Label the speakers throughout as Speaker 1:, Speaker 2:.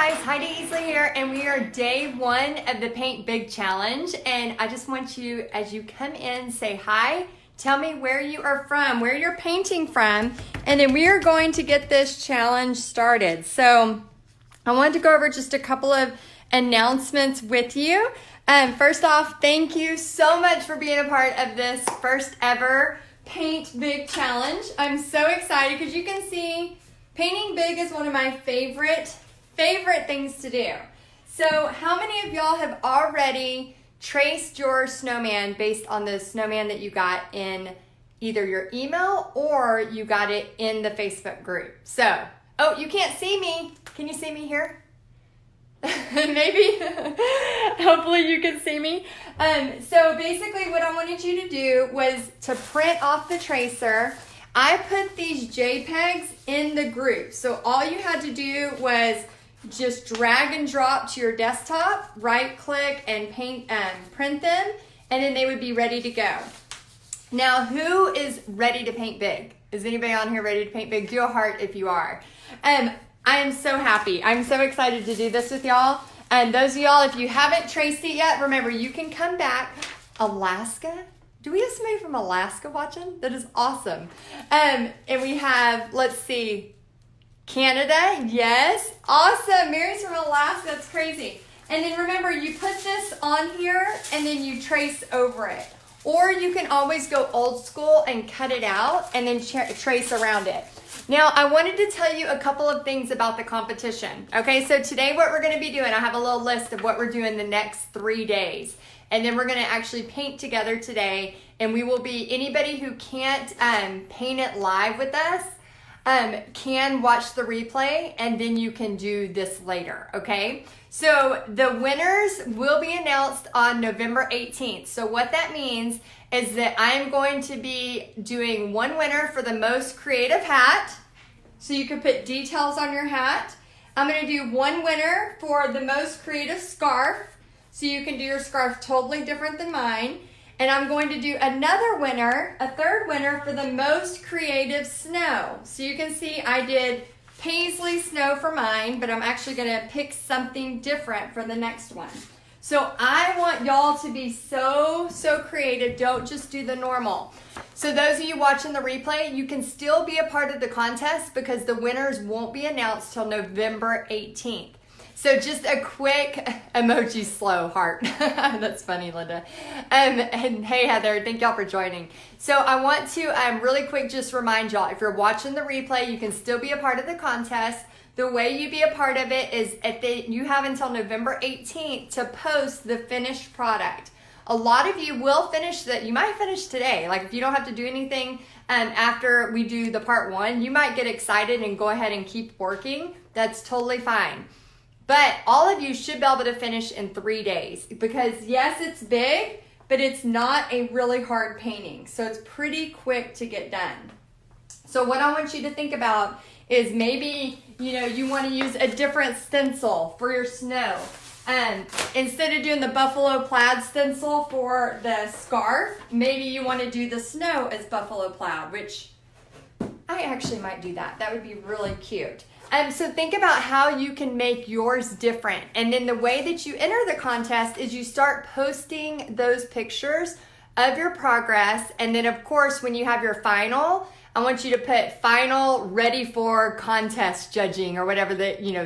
Speaker 1: guys, Heidi Easley here, and we are day one of the Paint Big Challenge. And I just want you, as you come in, say hi, tell me where you are from, where you're painting from, and then we are going to get this challenge started. So I wanted to go over just a couple of announcements with you. First off, thank you so much for being a part of this first ever Paint Big Challenge. I'm so excited because you can see painting big is one of my favorite things to do. So how many of y'all have already traced your snowman based on the snowman that you got in either your email or you got it in the Facebook group? So, oh, you can't see me. Can you see me here? Maybe. Hopefully you can see me. So basically what I wanted you to do was to print off the tracer. I put these JPEGs in the group. So all you had to do was just drag and drop to your desktop, right click and print them, and then they would be ready to go. Now, who is ready to paint big? Is anybody on here ready to paint big? Do a heart if you are. I am so happy. I'm so excited to do this with y'all. And those of y'all, if you haven't traced it yet, remember, you can come back. Alaska? Do we have somebody from Alaska watching? That is awesome. And we have, let's see, Canada, yes. Awesome, Mary's from Alaska, that's crazy. And then remember, you put this on here and then you trace over it. Or you can always go old school and cut it out and then trace around it. Now, I wanted to tell you a couple of things about the competition. Okay, so today what we're gonna be doing, I have a little list of what we're doing the next 3 days. And then we're gonna actually paint together today, and we will be, anybody who can't paint it live with us, can watch the replay, and then you can do this later, okay? So the winners will be announced on November 18th. So what that means is that I'm going to be doing one winner for the most creative hat. So you can put details on your hat. I'm gonna do one winner for the most creative scarf. So you can do your scarf totally different than mine. And I'm going to do another winner, a third winner for the most creative snow. So you can see I did paisley snow for mine, but I'm actually gonna pick something different for the next one. So I want y'all to be so creative. Don't just do the normal. So those of you watching the replay, you can still be a part of the contest because the winners won't be announced till November 18th. So just a quick emoji slow heart. That's funny, Linda. And hey, Heather, thank y'all for joining. So I want to really quick just remind y'all, if you're watching the replay, you can still be a part of the contest. The way you be a part of it is you have until November 18th to post the finished product. A lot of you will finish that. You might finish today. Like if you don't have to do anything after we do the part one, you might get excited and go ahead and keep working. That's totally fine. But all of you should be able to finish in 3 days because yes, it's big, but it's not a really hard painting. So it's pretty quick to get done. So what I want you to think about is maybe, you want to use a different stencil for your snow. Instead of doing the buffalo plaid stencil for the scarf, maybe you want to do the snow as buffalo plaid, which I actually might do that. That would be really cute. So think about how you can make yours different. And then the way that you enter the contest is you start posting those pictures of your progress. And then of course, when you have your final, I want you to put final ready for contest judging or whatever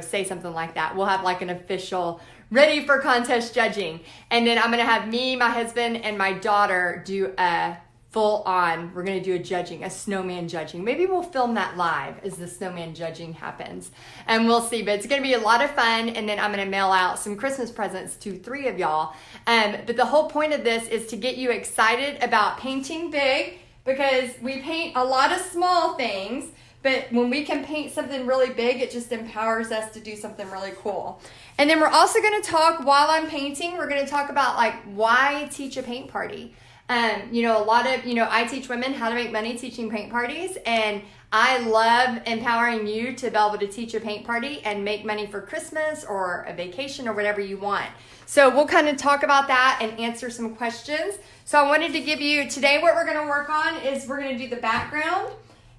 Speaker 1: say something like that. We'll have like an official ready for contest judging. And then I'm gonna have me, my husband, and my daughter do a full on, we're gonna do a snowman judging. Maybe we'll film that live as the snowman judging happens. And we'll see, but it's gonna be a lot of fun. And then I'm gonna mail out some Christmas presents to 3 of y'all. But the whole point of this is to get you excited about painting big, because we paint a lot of small things, but when we can paint something really big, it just empowers us to do something really cool. And then we're also gonna talk, while I'm painting, we're gonna talk about like why teach a paint party. A lot of, I teach women how to make money teaching paint parties, and I love empowering you to be able to teach a paint party and make money for Christmas or a vacation or whatever you want. So we'll kind of talk about that and answer some questions. So I wanted to give you, today what we're going to work on is we're going to do the background,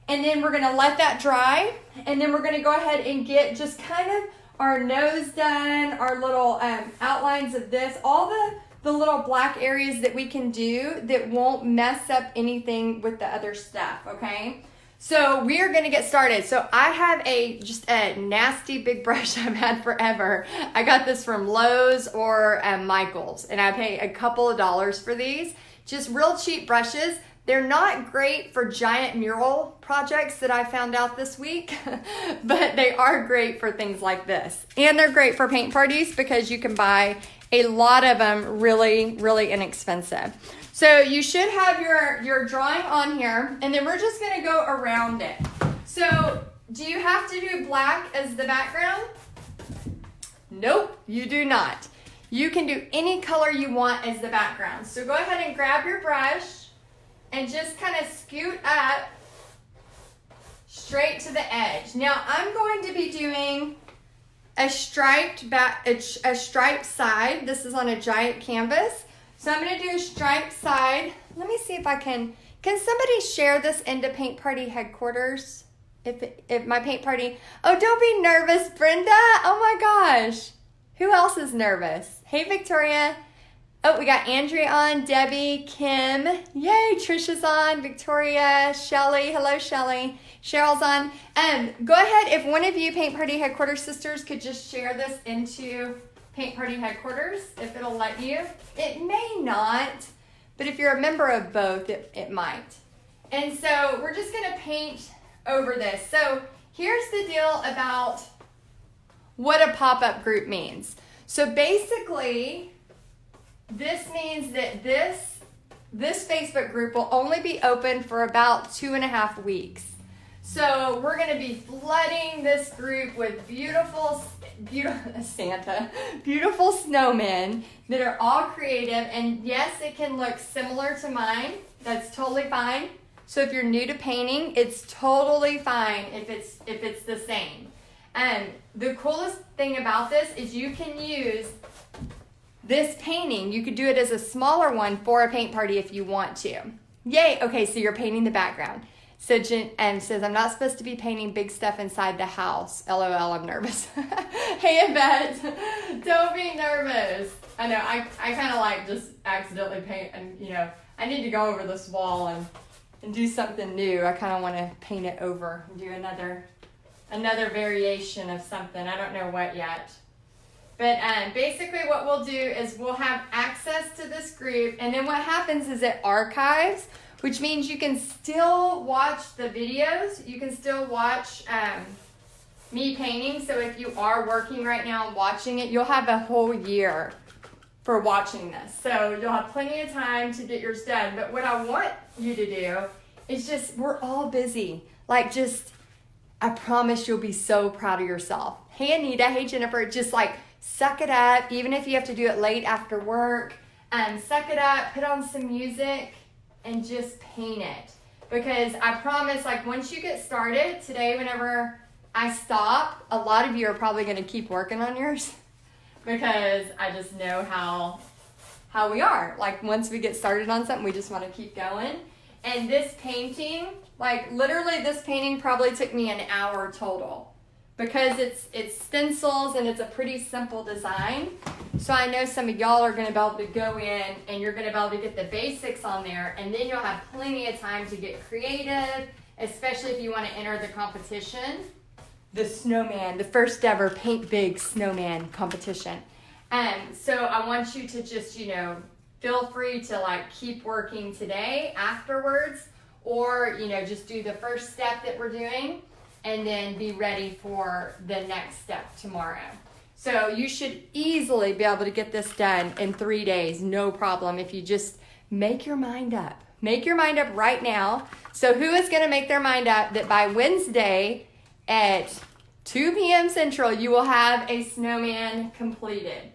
Speaker 1: and then we're going to let that dry, and then we're going to go ahead and get just kind of our nose done, our little outlines of this, all the little black areas that we can do that won't mess up anything with the other stuff, okay? So we are gonna get started. So I have just a nasty big brush I've had forever. I got this from Lowe's or Michael's, and I pay a couple of dollars for these. Just real cheap brushes. They're not great for giant mural projects that I found out this week, but they are great for things like this. And they're great for paint parties because you can buy a lot of them really, really inexpensive. So you should have your drawing on here, and then we're just gonna go around it. So do you have to do black as the background? Nope, you do not. You can do any color you want as the background. So go ahead and grab your brush and just kind of scoot up straight to the edge. Now I'm going to be doing a striped side. This is on a giant canvas. So I'm gonna do a striped side. Let me see if I can somebody share this into Paint Party headquarters? If my paint party, oh, don't be nervous, Brenda. Oh my gosh. Who else is nervous? Hey, Victoria. Oh, we got Andrea on, Debbie, Kim. Yay, Trisha's on, Victoria, Shelly. Hello, Shelly. Cheryl's on. Go ahead, if one of you Paint Party Headquarters sisters could just share this into Paint Party Headquarters, if it'll let you. It may not, but if you're a member of both, it might. And so we're just gonna paint over this. So here's the deal about what a pop-up group means. So basically, this means that this Facebook group will only be open for about 2.5 weeks. So we're gonna be flooding this group with beautiful Santa, beautiful snowmen that are all creative. And yes, it can look similar to mine. That's totally fine. So if you're new to painting, it's totally fine if it's the same. And the coolest thing about this is you can use this painting. You could do it as a smaller one for a paint party if you want to. Yay! Okay, so you're painting the background. So Jen says, I'm not supposed to be painting big stuff inside the house. LOL, I'm nervous. Hey, Yvette, don't be nervous. I know, I kind of like just accidentally paint, and I need to go over this wall and do something new. I kind of want to paint it over and do another variation of something. I don't know what yet. But basically what we'll do is we'll have access to this group, and then what happens is it archives, which means you can still watch the videos. You can still watch me painting. So if you are working right now and watching it, you'll have a whole year for watching this. So you'll have plenty of time to get yours done. But what I want you to do is we're all busy. I promise you'll be so proud of yourself. Hey, Anita. Hey, Jennifer. Just suck it up. Even if you have to do it late after work, suck it up, put on some music, and just paint it. Because I promise, once you get started today, whenever I stop, a lot of you are probably going to keep working on yours because I just know how we are. Once we get started on something, we just want to keep going. And this painting, literally this painting probably took me an hour total because it's stencils and it's a pretty simple design. So I know some of y'all are going to be able to go in and you're going to be able to get the basics on there, and then you'll have plenty of time to get creative, especially if you want to enter the competition. The Snowman, the first ever Paint Big Snowman competition. So I want you to just, feel free to keep working today afterwards, or, just do the first step that we're doing and then be ready for the next step tomorrow. So you should easily be able to get this done in 3 days, no problem, if you just make your mind up. Make your mind up right now. So who is going to make their mind up that by Wednesday at 2 p.m. Central, you will have a snowman completed?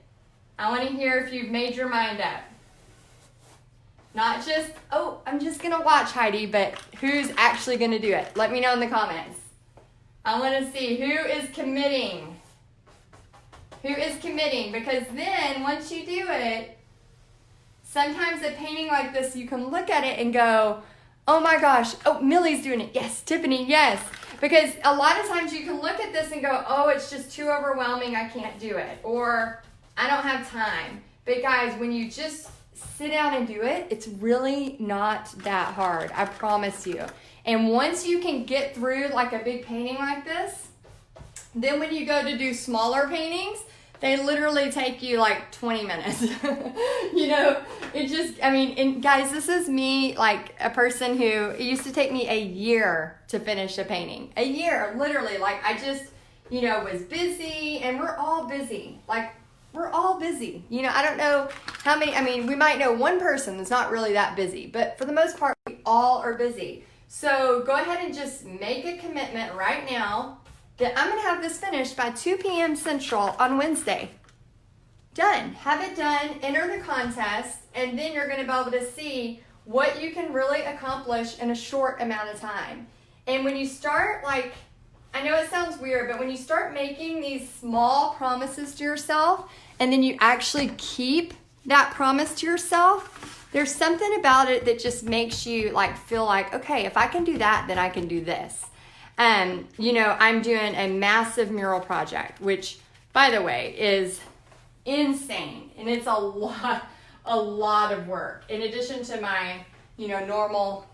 Speaker 1: I want to hear if you've made your mind up. Not just, oh, I'm just going to watch, Heidi, but who's actually going to do it? Let me know in the comments. I want to see who is committing. Who is committing? Because then once you do it, sometimes a painting like this, you can look at it and go, oh my gosh, oh, Millie's doing it. Yes, Tiffany, yes. Because a lot of times you can look at this and go, oh, it's just too overwhelming, I can't do it. Or I don't have time. But guys, when you just sit down and do it, it's really not that hard, I promise you. And once you can get through like a big painting like this, then when you go to do smaller paintings, they literally take you like 20 minutes. You know, it just, I mean, and guys, this is me, like a person who, it used to take me a year to finish a painting. A year, literally. Like I just, you know, was busy, and we're all busy. Like we're all busy. You know, I don't know how many, I mean, we might know one person that's not really that busy, but for the most part, we all are busy. So go ahead and just make a commitment right now that I'm going to have this finished by 2 p.m. Central on Wednesday. Done. Have it done, enter the contest, and then you're going to be able to see what you can really accomplish in a short amount of time. And when you start, like, I know it sounds weird, but when you start making these small promises to yourself, and then you actually keep that promise to yourself, there's something about it that just makes you like feel like, okay, if I can do that, then I can do this. You know, I'm doing a massive mural project, which, by the way, is insane. And it's a lot of work. In addition to my, you know,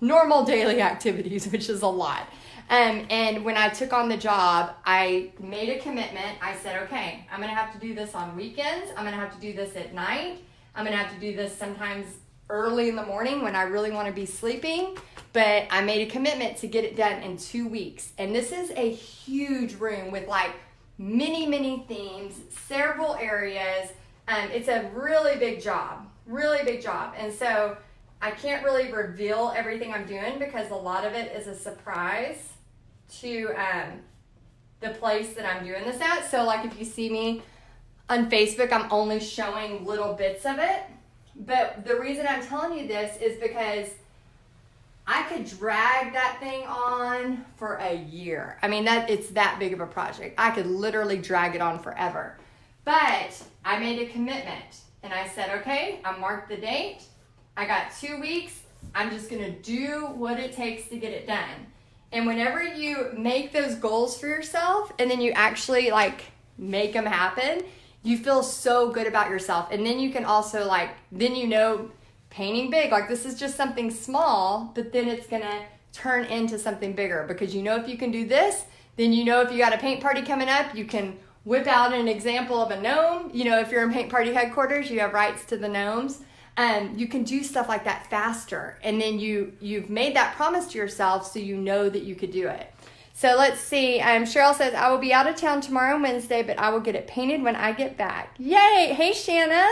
Speaker 1: normal daily activities, which is a lot. And when I took on the job, I made a commitment. I said, okay, I'm going to have to do this on weekends. I'm going to have to do this at night. I'm going to have to do this sometimes early in the morning when I really want to be sleeping. But I made a commitment to get it done in 2 weeks. And this is a huge room with like many themes, several areas. It's a really big job. And so I can't really reveal everything I'm doing because a lot of it is a surprise to the place that I'm doing this at. So like if you see me on Facebook, I'm only showing little bits of it. But the reason I'm telling you this is because I could drag that thing on for a year. I mean, it's that big of a project. I could literally drag it on forever. But I made a commitment and I said, okay, I marked the date. I got 2 weeks. I'm just going to do what it takes to get it done. And whenever you make those goals for yourself and then you actually like make them happen, you feel so good about yourself. And then you can also like, then you know, painting big, like this is just something small, but then it's going to turn into something bigger because you know if you can do this, then you know if you got a paint party coming up, you can whip out an example of a gnome. You know, if you're in paint party headquarters, you have rights to the gnomes. You can do stuff like that faster. And then you've made that promise to yourself so you know that you could do it. So let's see. Cheryl says, I will be out of town tomorrow and Wednesday, but I will get it painted when I get back. Yay! Hey, Shanna.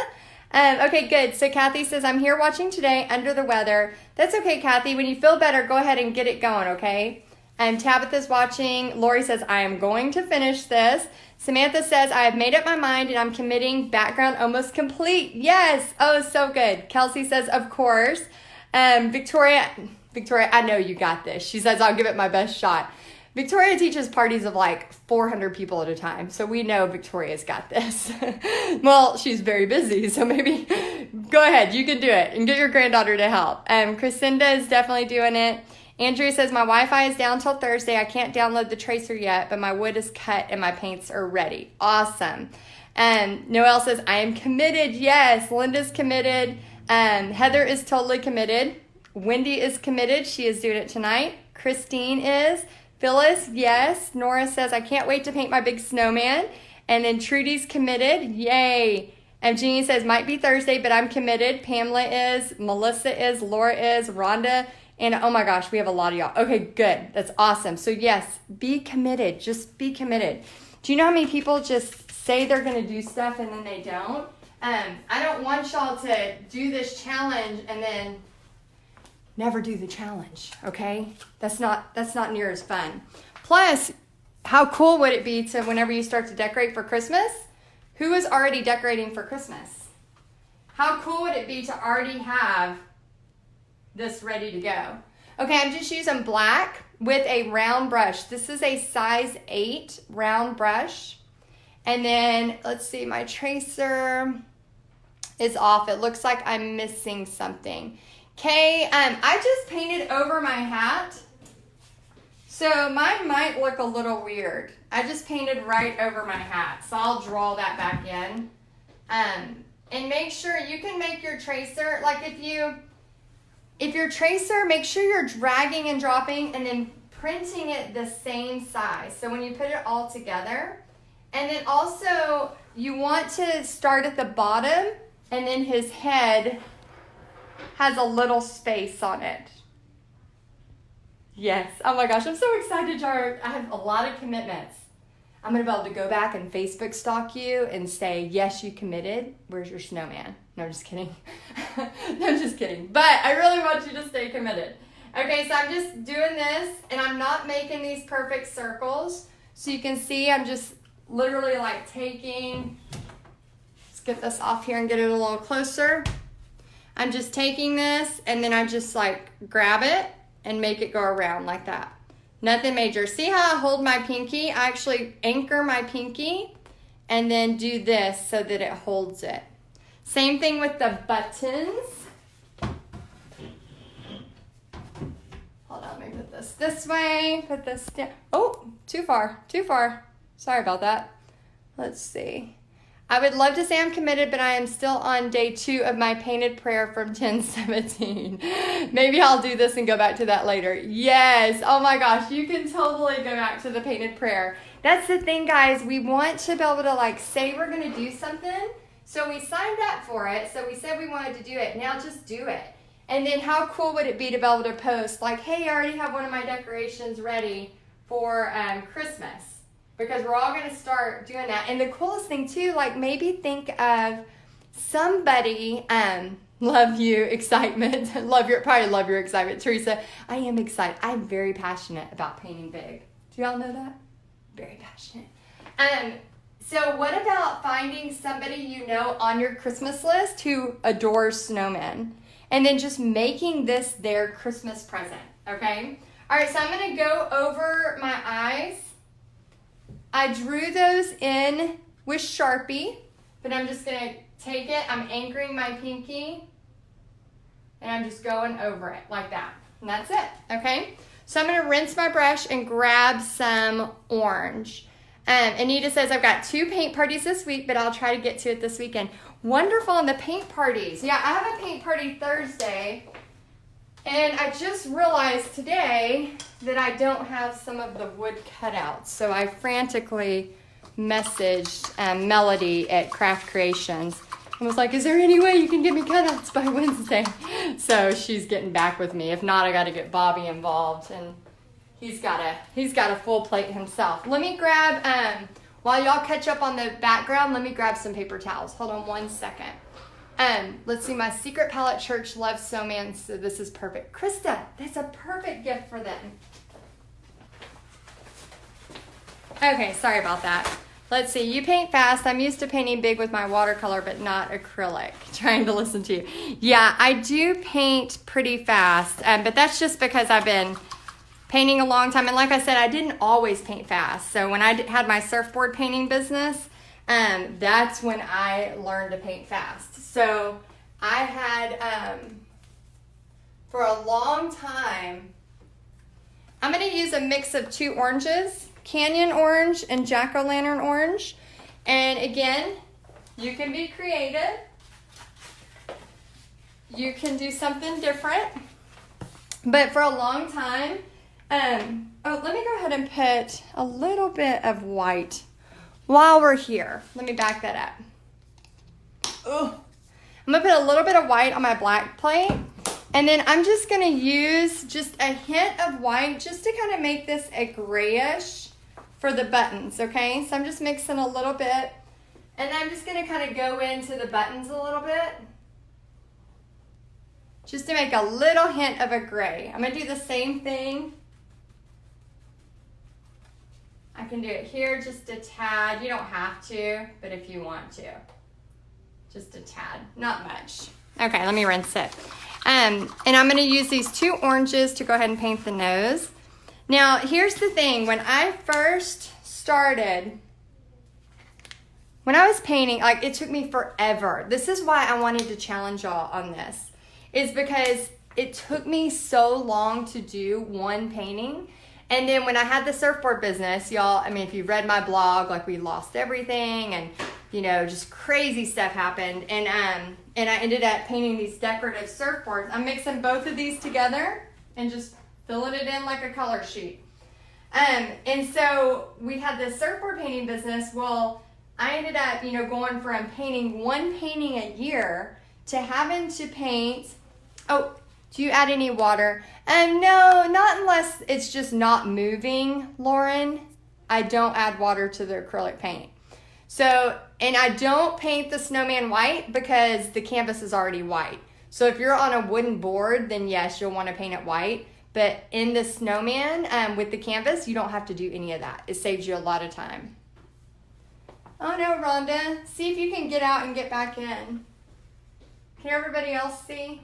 Speaker 1: Okay, good. So Kathy says, I'm here watching today, under the weather. That's okay, Kathy. When you feel better, go ahead and get it going, okay? Tabitha's watching. Lori says, I am going to finish this. Samantha says, I have made up my mind and I'm committing. Background almost complete. Yes. Oh, so good. Kelsey says, of course. Victoria, I know you got this. She says, I'll give it my best shot. Victoria teaches parties of like 400 people at a time. So we know Victoria's got this. Well, she's very busy. So maybe go ahead. You can do it and get your granddaughter to help. Crescenda is definitely doing it. Andrea says, my Wi-Fi is down till Thursday. I can't download the tracer yet, but my wood is cut and my paints are ready. Awesome. Noelle says, I am committed. Yes. Linda's committed. Heather is totally committed. Wendy is committed. She is doing it tonight. Christine is. Phyllis, yes. Nora says, I can't wait to paint my big snowman. And then Trudy's committed. Yay. And Jeannie says, might be Thursday, but I'm committed. Pamela is. Melissa is. Laura is. Rhonda. And oh my gosh, we have a lot of y'all. Okay, good. That's awesome. So yes, be committed. Just be committed. Do you know how many people just say they're going to do stuff and then they don't? I don't want y'all to do this challenge and then never do the challenge, okay? That's not near as fun. Plus, how cool would it be to whenever you start to decorate for Christmas? Who is already decorating for Christmas? How cool would it be to already have this ready to go? Okay, I'm just using black with a round brush. This is a size 8 round brush. And then, let's see, my tracer is off. It looks like I'm missing something. Okay, I just painted over my hat So mine might look a little weird. I just painted right over my hat, so I'll draw that back in. And make sure you can make your tracer, like if your tracer, make sure you're dragging and dropping and then printing it the same size. So when you put it all together, and then also you want to start at the bottom and then his head has a little space on it. Yes. Oh my gosh, I'm so excited, Jar. I have a lot of commitments. I'm going to be able to go back and Facebook stalk you and say, yes, you committed. Where's your snowman? No, I'm just kidding. No, I'm just kidding. But I really want you to stay committed. Okay, so I'm just doing this, and I'm not making these perfect circles. So you can see I'm just literally like taking, let's get this off here and get it a little closer. I'm just taking this, and then I just like grab it and make it go around like that. Nothing major. See how I hold my pinky? I actually anchor my pinky and then do this so that it holds it. Same thing with the buttons. Hold on, let me put this way. Put this down. Oh, too far. Sorry about that. Let's see. I would love to say I'm committed, but I am still on day 2 of my painted prayer from 10:17. Maybe I'll do this and go back to that later. Yes. Oh my gosh, you can totally go back to the painted prayer. That's the thing, guys. We want to be able to like say we're going to do something. So we signed up for it. So we said we wanted to do it. Now just do it. And then how cool would it be to be able to post like, hey, I already have one of my decorations ready for Christmas. Because we're all going to start doing that. And the coolest thing too, like maybe think of somebody, love you, excitement, probably love your excitement. Teresa, I am excited. I'm very passionate about painting big. Do y'all know that? Very passionate. So what about finding somebody you know on your Christmas list who adores snowmen? And then just making this their Christmas present, okay? All right, so I'm going to go over my eyes. I drew those in with Sharpie, but I'm just going to take it. I'm anchoring my pinky, and I'm just going over it like that. And that's it, okay? So I'm going to rinse my brush and grab some orange. Anita says, I've got 2 paint parties this week, but I'll try to get to it this weekend. Wonderful on the paint parties. Yeah, I have a paint party Thursday. And I just realized today that I don't have some of the wood cutouts. So I frantically messaged Melody at Craft Creations and was like, is there any way you can get me cutouts by Wednesday? So she's getting back with me. If not, I got to get Bobby involved. And he's got a full plate himself. Let me grab, while y'all catch up on the background, let me grab some paper towels. Hold on one second. Let's see, my secret palette church loves Snowman, so this is perfect. Krista, that's a perfect gift for them. Okay, sorry about that. Let's see, you paint fast. I'm used to painting big with my watercolor, but not acrylic. Trying to listen to you. Yeah, I do paint pretty fast, but that's just because I've been painting a long time. And like I said, I didn't always paint fast. So when I had my surfboard painting business, that's when I learned to paint fast. So I had, for a long time, I'm going to use a mix of 2 oranges, Canyon orange and jack-o'-lantern orange. And again, you can be creative. You can do something different. But for a long time, let me go ahead and put a little bit of white while we're here. Let me back that up. Ugh. I'm going to put a little bit of white on my black plate. And then I'm just going to use just a hint of white just to kind of make this a grayish for the buttons, okay? So I'm just mixing a little bit. And I'm just going to kind of go into the buttons a little bit. Just to make a little hint of a gray. I'm going to do the same thing. I can do it here just a tad. You don't have to, but if you want to. Just a tad, not much. Okay, let me rinse it. And I'm going to use these 2 oranges to go ahead and paint the nose. Now, here's the thing. When I first started, when I was painting, like it took me forever. This is why I wanted to challenge y'all on this. Is because it took me so long to do one painting. And then when I had the surfboard business, y'all, I mean, if you read my blog, like we lost everything and, you know, just crazy stuff happened. And I ended up painting these decorative surfboards. I'm mixing both of these together and just filling it in like a color sheet. And so we had this surfboard painting business. Well, I ended up, you know, going from painting one painting a year to having to paint. Oh, do you add any water? No, not unless it's just not moving, Lauren. I don't add water to the acrylic paint. So, and I don't paint the Snowman white because the canvas is already white. So if you're on a wooden board, then yes, you'll want to paint it white. But in the Snowman, with the canvas, you don't have to do any of that. It saves you a lot of time. Oh no, Rhonda. See if you can get out and get back in. Can everybody else see?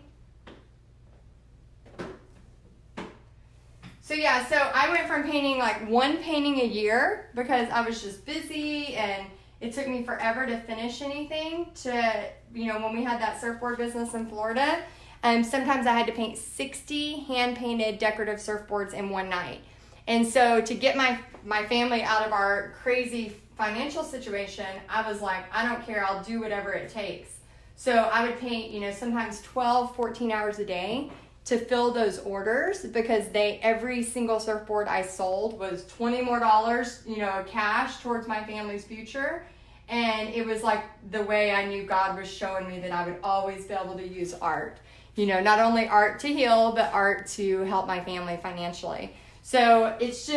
Speaker 1: So yeah, so I went from painting like one painting a year because I was just busy and it took me forever to finish anything to, you know, when we had that surfboard business in Florida, sometimes I had to paint 60 hand-painted decorative surfboards in one night. And so to get my family out of our crazy financial situation, I was like, I don't care, I'll do whatever it takes. So I would paint, you know, sometimes 12, 14 hours a day to fill those orders because every single surfboard I sold was $20 more, you know, cash towards my family's future. And it was like the way I knew God was showing me that I would always be able to use art. You know, not only art to heal, but art to help my family financially. So it's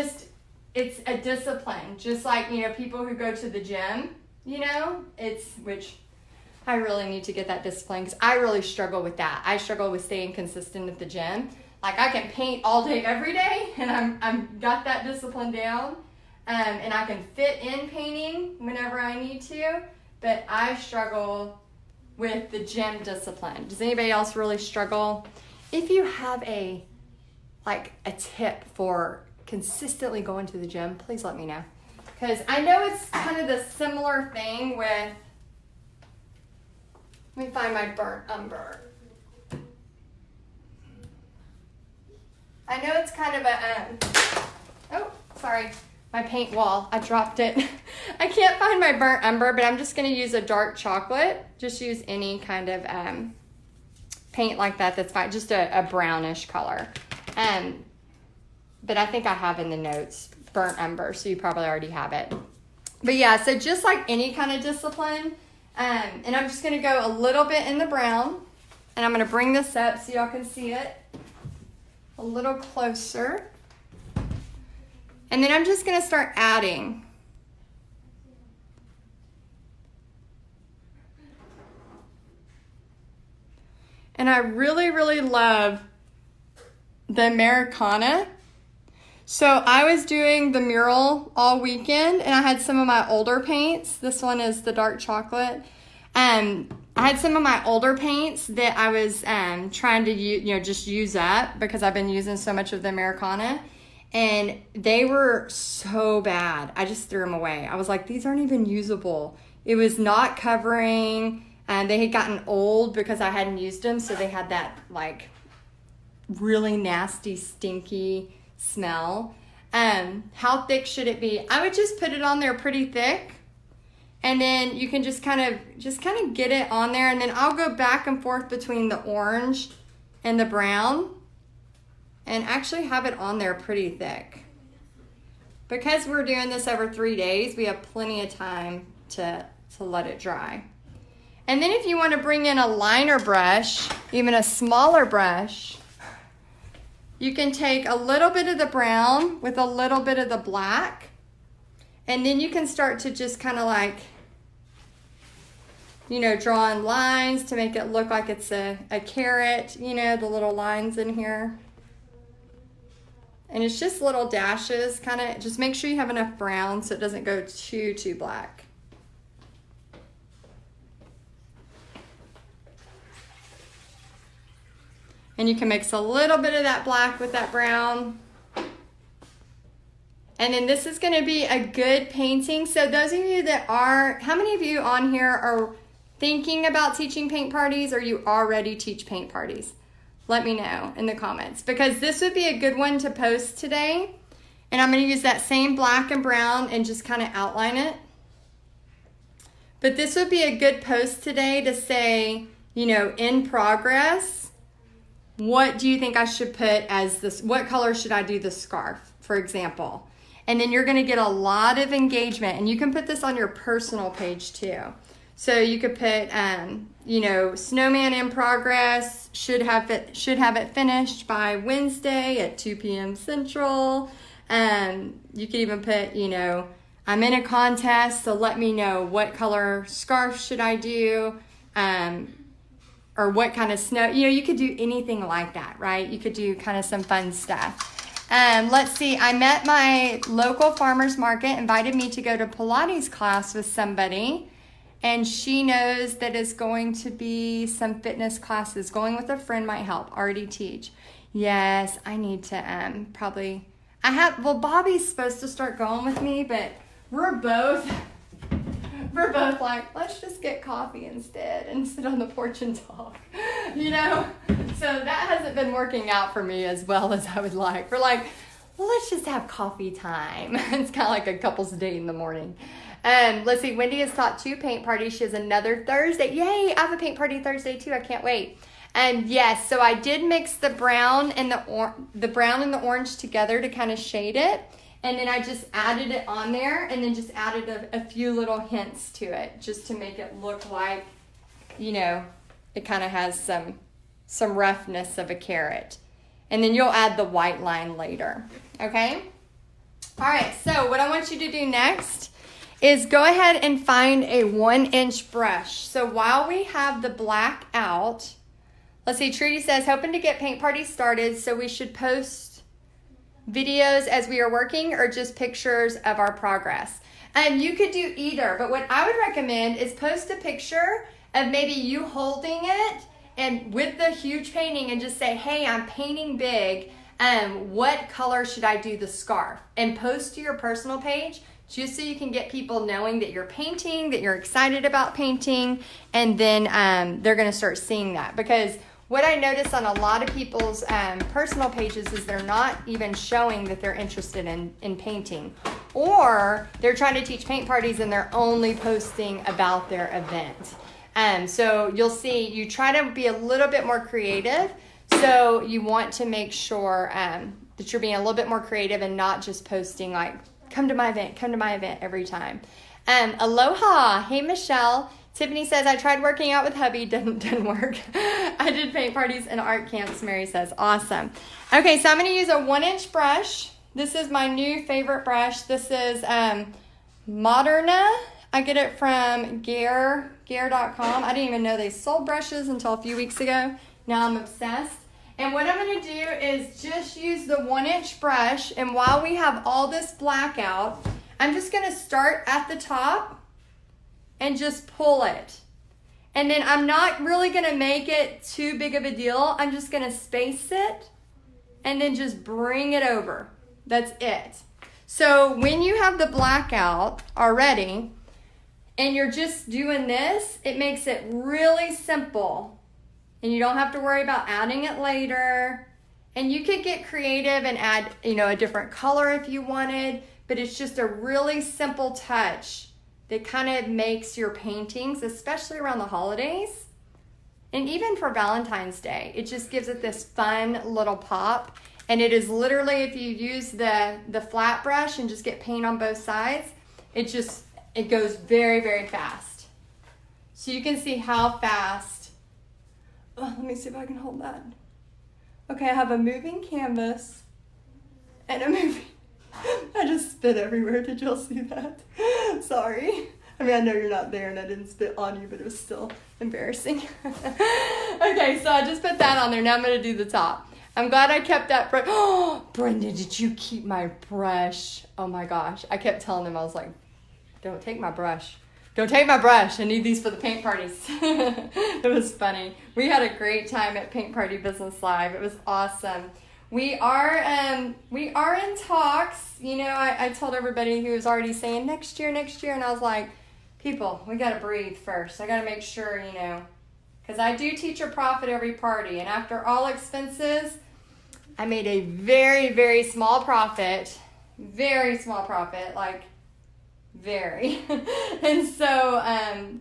Speaker 1: a discipline, just like, you know, people who go to the gym, you know, which I really need to get that discipline because I really struggle with that. I struggle with staying consistent at the gym. Like I can paint all day, every day, and I'm got that discipline down, and I can fit in painting whenever I need to, but I struggle with the gym discipline. Does anybody else really struggle? If you have a tip for consistently going to the gym, please let me know. Because I know it's kind of the similar thing with, let me find my burnt umber. I know it's kind of oh, sorry, my paint wall, I dropped it. I can't find my burnt umber, but I'm just gonna use a dark chocolate. Just use any kind of paint like that, that's fine, just a brownish color. But I think I have in the notes burnt umber, so you probably already have it. But yeah, so just like any kind of discipline, and I'm just gonna go a little bit in the brown, and I'm gonna bring this up so y'all can see it a little closer. And then I'm just gonna start adding. And I really, really love the Americana. So I was doing the mural all weekend and I had some of my older paints. This one is the dark chocolate. I had some of my older paints that I was trying to just use up because I've been using so much of the Americana. And they were so bad. I just threw them away. I was like, these aren't even usable. It was not covering. And they had gotten old because I hadn't used them. So they had that like really nasty, stinky smell. How thick should it be? I would just put it on there pretty thick. And then you can just kind of get it on there. And then I'll go back and forth between the orange and the brown. And actually have it on there pretty thick. Because we're doing this over 3 days, we have plenty of time to let it dry. And then if you want to bring in a liner brush, even a smaller brush, you can take a little bit of the brown with a little bit of the black. And then you can start to just kind of like, draw in lines to make it look like it's a carrot, the little lines in here. And it's just little dashes, kind of, just make sure you have enough brown so it doesn't go too black. And you can mix a little bit of that black with that brown. And then this is gonna be a good painting. So those of you that how many of you on here are thinking about teaching paint parties or you already teach paint parties? Let me know in the comments because this would be a good one to post today. And I'm going to use that same black and brown and just kind of outline it. But this would be a good post today to say, you know, in progress, what do you think I should put as this? What color should I do the scarf, for example? And then you're going to get a lot of engagement. And you can put this on your personal page too. So you could put, you know, Snowman in progress, should have it finished by Wednesday at 2 p.m. Central. You could even put, you know, I'm in a contest, so let me know what color scarf should I do, or what kind of snow. You know, you could do anything like that, right? You could do kind of some fun stuff. Let's see, I met my local farmer's market, invited me to go to Pilates class with somebody. And she knows that it's going to be some fitness classes. Going with a friend might help. Already teach. Yes, I need to probably. Bobby's supposed to start going with me, but we're both like, let's just get coffee instead and sit on the porch and talk. You know? So that hasn't been working out for me as well as I would like. We're like, well, let's just have coffee time. It's kind of like a couple's date in the morning. Let's see, Wendy has taught 2 paint parties. She has another Thursday. Yay, I have a paint party Thursday too. I can't wait. And yes, so I did mix the brown and the brown and the orange together to kind of shade it. And then I just added it on there and then just added a few little hints to it just to make it look like, you know, it kind of has some roughness of a carrot. And then you'll add the white line later, okay? All right, so what I want you to do next is go ahead and find a 1-inch brush. So while we have the black out, let's see, Trudy says, hoping to get paint parties started, so we should post videos as we are working or just pictures of our progress. And you could do either, but what I would recommend is post a picture of maybe you holding it and with the huge painting and just say, hey, I'm painting big. What color should I do the scarf? And post to your personal page just so you can get people knowing that you're painting, that you're excited about painting, and then they're going to start seeing that. Because what I notice on a lot of people's personal pages is they're not even showing that they're interested in painting. Or they're trying to teach paint parties and they're only posting about their event. So you'll see, you try to be a little bit more creative. So you want to make sure that you're being a little bit more creative and not just posting like, come to my event every time. Aloha. Hey, Michelle. Tiffany says, I tried working out with hubby. Didn't work. I did paint parties and art camps, Mary says. Awesome. Okay, so I'm going to use a 1-inch brush. This is my new favorite brush. This is Moderna. I get it from Gear.com. I didn't even know they sold brushes until a few weeks ago. Now I'm obsessed. And what I'm going to do is just use the 1-inch brush. And while we have all this black out, I'm just going to start at the top and just pull it. And then I'm not really going to make it too big of a deal. I'm just going to space it and then just bring it over. That's it. So when you have the black out already and you're just doing this, it makes it really simple. And you don't have to worry about adding it later. And you could get creative and add, a different color if you wanted. But it's just a really simple touch that kind of makes your paintings, especially around the holidays, and even for Valentine's Day, it just gives it this fun little pop. And it is literally, if you use the flat brush and just get paint on both sides, it goes very, very fast. So you can see how fast. Oh, let me see if I can hold that. Okay, I have a moving canvas and a moving... I just spit everywhere. Did y'all see that? Sorry. I mean, I know you're not there and I didn't spit on you, but it was still embarrassing. Okay, so I just put that on there. Now I'm going to do the top. I'm glad I kept that brush. Oh, Brenda, did you keep my brush? Oh my gosh. I kept telling him, I was like, don't take my brush. Don't take my brush. I need these for the paint parties. It was funny. We had a great time at Paint Party Business Live. It was awesome. We are in talks. I told everybody who was already saying next year, and I was like, people, we got to breathe first. I got to make sure, because I do teach a profit every party, and after all expenses, I made a very, very small profit very small profit, like very. And so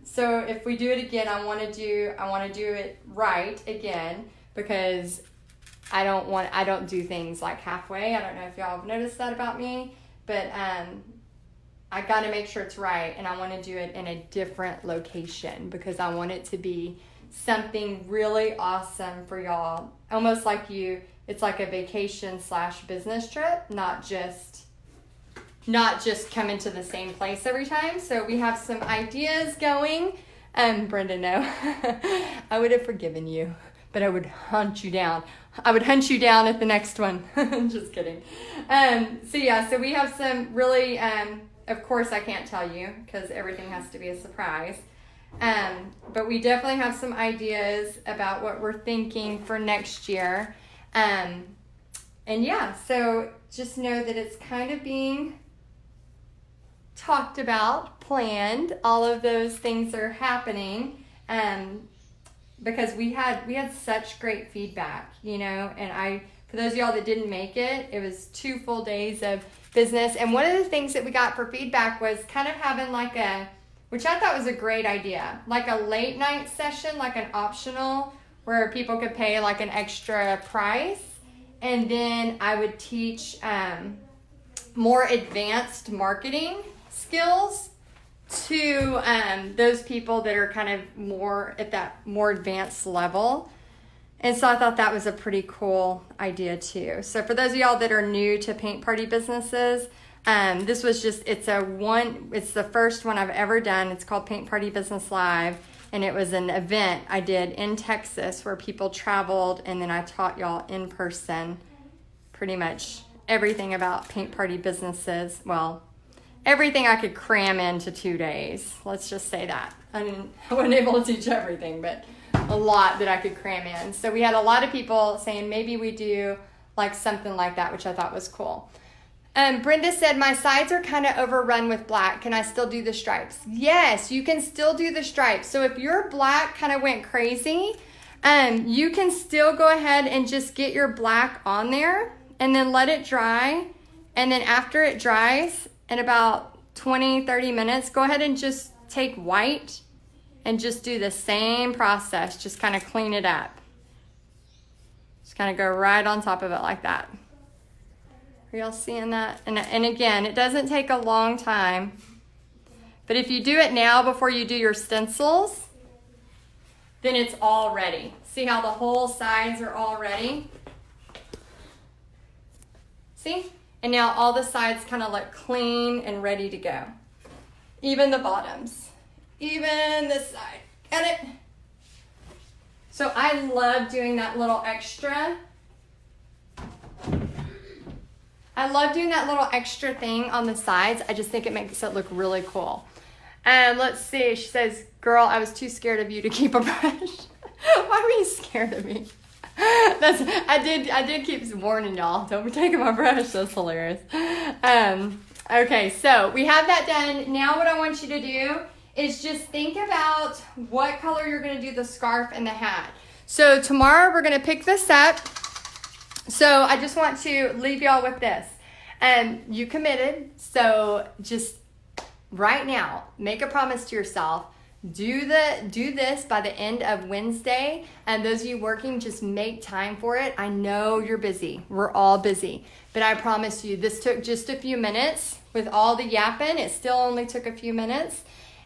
Speaker 1: so if we do it again, I want to do it right again, because I don't do things like halfway. I don't know if y'all have noticed that about me, but I got to make sure it's right, and I want to do it in a different location because I want it to be something really awesome for y'all. Almost like it's like a vacation / business trip, not just coming to the same place every time. So we have some ideas going. Brenda, no. I would have forgiven you, but I would hunt you down. I would hunt you down at the next one. Just kidding. So we have some really, of course I can't tell you because everything has to be a surprise. But we definitely have some ideas about what we're thinking for next year. So just know that it's kind of being talked about, planned. All of those things are happening. Because we had such great feedback, and for those of y'all that didn't make it, it was 2 full days of business. And one of the things that we got for feedback was kind of having which I thought was a great idea, like a late night session, like an optional where people could pay like an extra price. And then I would teach more advanced marketing skills to those people that are kind of more at that more advanced level. And so I thought that was a pretty cool idea too. So for those of y'all that are new to paint party businesses, this was it's the first one I've ever done. It's called Paint Party Business Live, and it was an event I did in Texas where people traveled, and then I taught y'all in person pretty much everything about paint party businesses. Well, everything I could cram into 2 days. Let's just say that. I wasn't able to teach everything, but a lot that I could cram in. So we had a lot of people saying maybe we do like something like that, which I thought was cool. Brenda said, my sides are kind of overrun with black. Can I still do the stripes? Yes, you can still do the stripes. So if your black kind of went crazy, you can still go ahead and just get your black on there and then let it dry. And then after it dries, in about 20-30 minutes, go ahead and just take white and just do the same process. Just kind of clean it up. Just kind of go right on top of it like that. Are y'all seeing that? And again, it doesn't take a long time. But if you do it now before you do your stencils, then it's all ready. See how the whole sides are all ready? See? And now all the sides kind of look clean and ready to go. Even the bottoms. Even this side. Got it? So I love doing that little extra. I love doing that little extra thing on the sides. I just think it makes it look really cool. And let's see. She says, girl, I was too scared of you to keep a brush. Why were you scared of me? I did keep warning y'all. Don't be taking my brush. That's hilarious. Okay, so we have that done. Now what I want you to do is just think about what color you're going to do the scarf and the hat. So tomorrow we're going to pick this up. So I just want to leave y'all with this. You committed, so just right now, make a promise to yourself. Do this by the end of Wednesday. And those of you working, just make time for it. I know you're busy. We're all busy. But I promise you, this took just a few minutes. With all the yapping, it still only took a few minutes.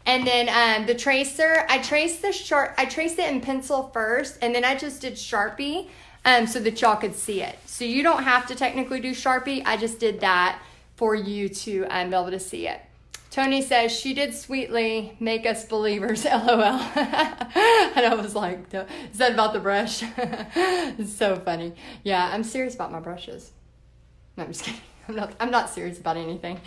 Speaker 1: And then the tracer, I traced it in pencil first, and then I just did Sharpie so that y'all could see it. So you don't have to technically do Sharpie. I just did that for you to be able to see it. Tony says, she did sweetly make us believers, LOL. And I was like, is that about the brush? It's so funny. Yeah, I'm serious about my brushes. No, I'm just kidding. I'm not serious about anything.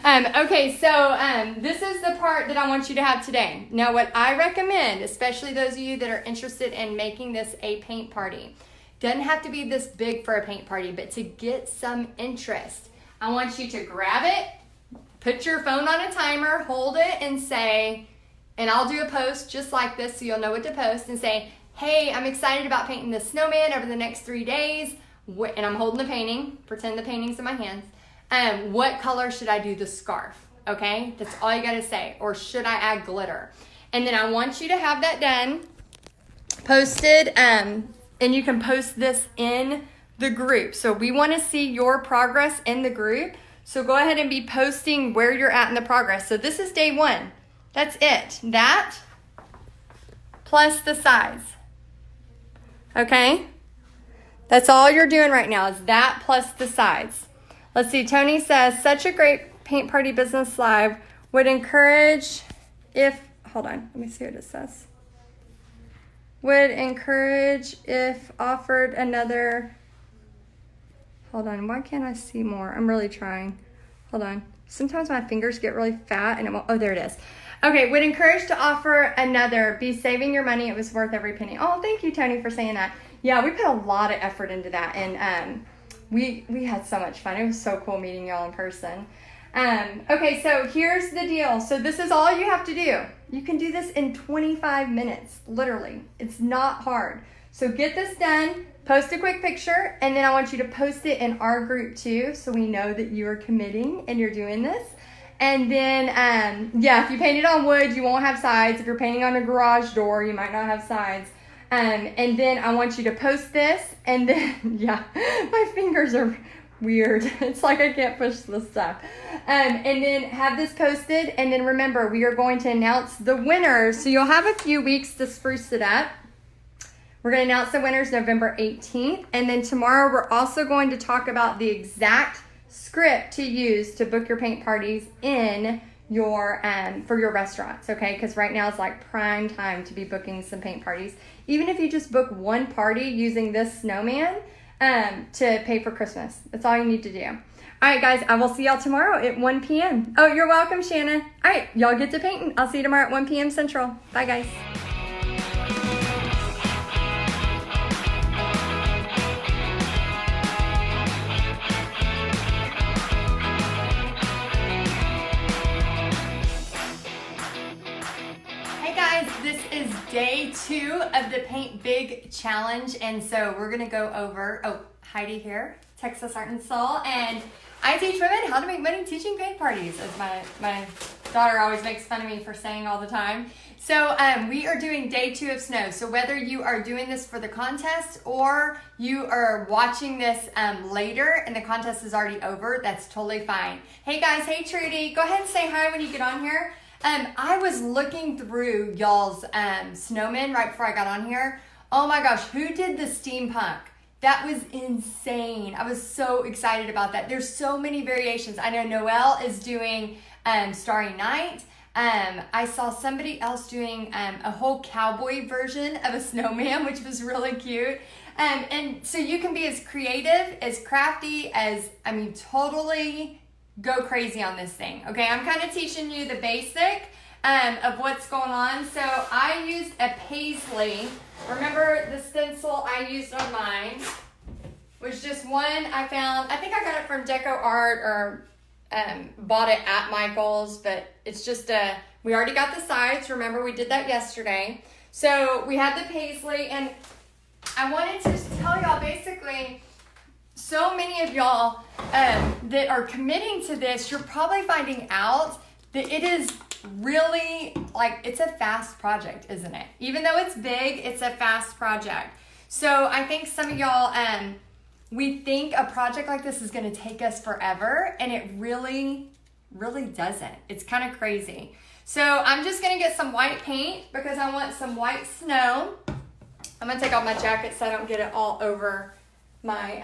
Speaker 1: Okay, so this is the part that I want you to have today. Now, what I recommend, especially those of you that are interested in making this a paint party, doesn't have to be this big for a paint party, but to get some interest, I want you to grab it, put your phone on a timer, hold it, and say, and I'll do a post just like this so you'll know what to post, and say, hey, I'm excited about painting the snowman over the next 3 days. And I'm holding the painting, pretend the painting's in my hands. what color should I do the scarf? Okay, that's all you gotta say. Or should I add glitter? And then I want you to have that done, posted, and you can post this in the group. So we wanna see your progress in the group. So go ahead and be posting where you're at in the progress. So this is day 1. That's it. That plus the size. Okay? That's all you're doing right now is that plus the size. Let's see. Tony says, such a great paint party business live. Would encourage if, hold on, let me see what it says. Would encourage if offered another, hold on, why can't I see more? I'm really trying. Hold on. Sometimes my fingers get really fat and it won't, oh, there it is. Okay, would encourage to offer another. Be saving your money. It was worth every penny. Oh, thank you, Tony, for saying that. Yeah, we put a lot of effort into that, and we had so much fun. It was so cool meeting y'all in person. Okay, so here's the deal. So this is all you have to do. You can do this in 25 minutes, literally. It's not hard. So get this done, post a quick picture, and then I want you to post it in our group too, so we know that you are committing and you're doing this. And then, yeah, if you painted on wood, you won't have sides. If you're painting on a garage door, you might not have sides. And then I want you to post this, and then, yeah, my fingers are weird. It's like I can't push this stuff. And then have this posted, and then remember, we are going to announce the winners. So you'll have a few weeks to spruce it up. We're going to announce the winners November 18th, and then tomorrow we're also going to talk about the exact script to use to book your paint parties in your for your restaurants, okay? Because right now it's like prime time to be booking some paint parties. Even if you just book one party using this snowman to pay for Christmas. That's all you need to do. All right, guys, I will see y'all tomorrow at 1 p.m. Oh, you're welcome, Shannon. All right, y'all get to painting. I'll see you tomorrow at 1 p.m. Central. Bye, guys. This is day 2 of the Paint Big Challenge, and so we're gonna go over, oh, Heidi here, Texas Art and Soul, and I teach women how to make money teaching paint parties, as my daughter always makes fun of me for saying all the time. So we are doing day 2 of snow. So whether you are doing this for the contest or you are watching this later and the contest is already over, that's totally fine. Hey guys, hey Trudy, go ahead and say hi when you get on here. I was looking through y'all's snowmen right before I got on here. Oh my gosh, who did the steampunk? That was insane. I was so excited about that. There's so many variations. I know Noelle is doing Starry Night. I saw somebody else doing a whole cowboy version of a snowman, which was really cute. And so you can be as creative, as crafty, as, I mean, totally go crazy on this thing. Okay, I'm kind of teaching you the basic of what's going on. So I used a paisley. Remember the stencil I used on mine was just one I found. I think I got it from Deco Art or bought it at Michael's, but it's just we already got the sides. Remember we did that yesterday. So we had the paisley, and I wanted to tell y'all basically, so many of y'all that are committing to this, you're probably finding out that it is really, like, it's a fast project, isn't it? Even though it's big, it's a fast project. So I think some of y'all, we think a project like this is going to take us forever, and it really, really doesn't. It's kind of crazy. So I'm just going to get some white paint because I want some white snow. I'm going to take off my jacket so I don't get it all over my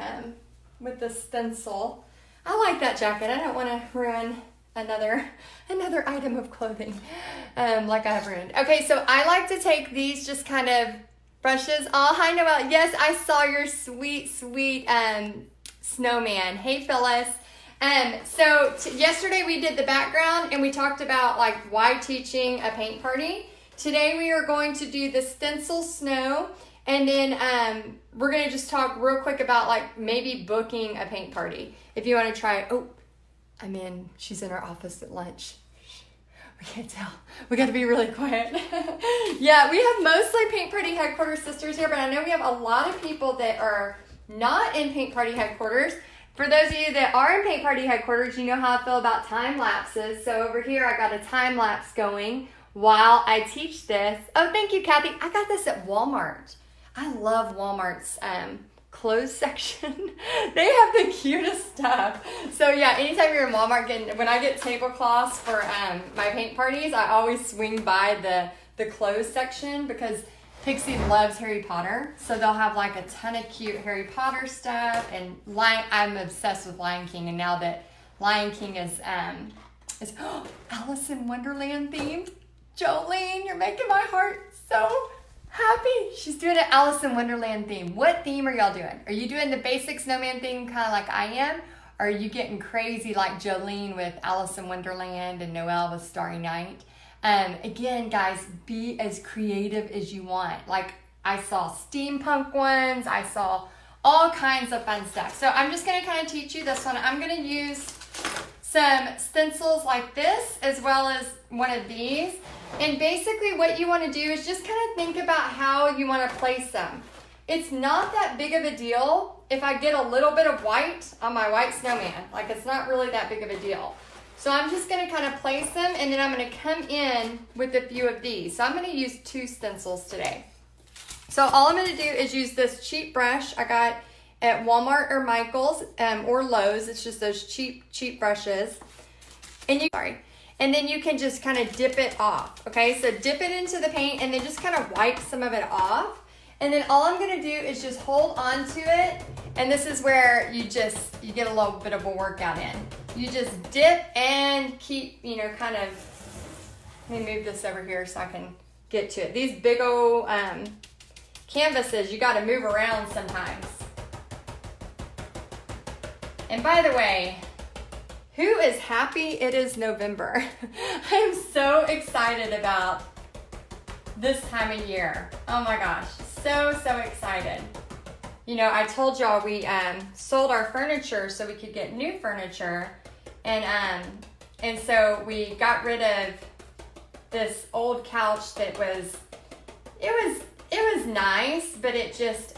Speaker 1: with the stencil. I like that jacket. I don't want to ruin another item of clothing like I have ruined. Okay, so I like to take these just kind of brushes. Oh, hi Noelle. Yes, I saw your sweet snowman. Hey Phyllis. So yesterday we did the background and we talked about like why teaching a paint party. Today we are going to do the stencil snow. And then we're going to just talk real quick about like maybe booking a paint party. If you want to try, oh, she's in her office at lunch. We can't tell. We got to be really quiet. Yeah, we have mostly Paint Party Headquarters sisters here, but I know we have a lot of people that are not in Paint Party Headquarters. For those of you that are in Paint Party headquarters, you know how I feel about time lapses. So over here, I got a time lapse going while I teach this. Oh, thank you, Kathy. I got this at Walmart. I love Walmart's clothes section. They have the cutest stuff. So yeah, anytime you're in Walmart, when I get tablecloths for my paint parties, I always swing by the clothes section because Pixie loves Harry Potter. So they'll have like a ton of cute Harry Potter stuff, and I'm obsessed with Lion King, and now that Lion King is Alice in Wonderland themed. Jolene, you're making my heart so happy. She's doing an Alice in Wonderland theme. What theme are y'all doing? Are you doing the basic snowman theme kind of like I am? Or are you getting crazy like Jolene with Alice in Wonderland and Noelle with Starry Night? Again, guys, be as creative as you want. Like I saw steampunk ones. I saw all kinds of fun stuff. So I'm just going to kind of teach you this one. I'm going to use some stencils like this as well as one of these. And basically what you want to do is just kind of think about how you want to place them. It's not that big of a deal if I get a little bit of white on my white snowman. Like it's not really that big of a deal. So I'm just going to kind of place them, and then I'm going to come in with a few of these. So I'm going to use 2 stencils today. So all I'm going to do is use this cheap brush I got at Walmart or Michael's or Lowe's. It's just those cheap brushes. And then you can just kind of dip it off, okay? So dip it into the paint and then just kind of wipe some of it off. And then all I'm gonna do is just hold on to it. And this is where you get a little bit of a workout in. You just dip and keep, kind of, let me move this over here so I can get to it. These big old canvases, you gotta move around sometimes. And by the way, who is happy it is November? I'm so excited about this time of year. Oh my gosh, so excited. I told y'all we sold our furniture so we could get new furniture. And so we got rid of this old couch that was nice, but it just,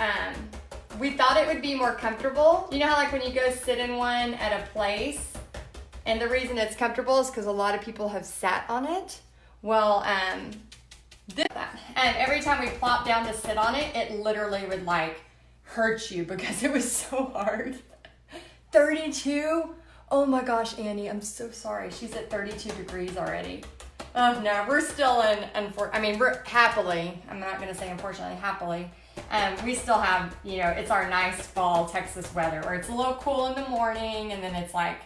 Speaker 1: we thought it would be more comfortable. You know how like when you go sit in one at a place, and the reason it's comfortable is because a lot of people have sat on it. Well, every time we plopped down to sit on it, it literally would like hurt you because it was so hard. 32? Oh my gosh, Annie, I'm so sorry. She's at 32 degrees already. Oh no, we're still we're happily, I'm not gonna say unfortunately, happily. We still have, it's our nice fall Texas weather where it's a little cool in the morning and then it's like,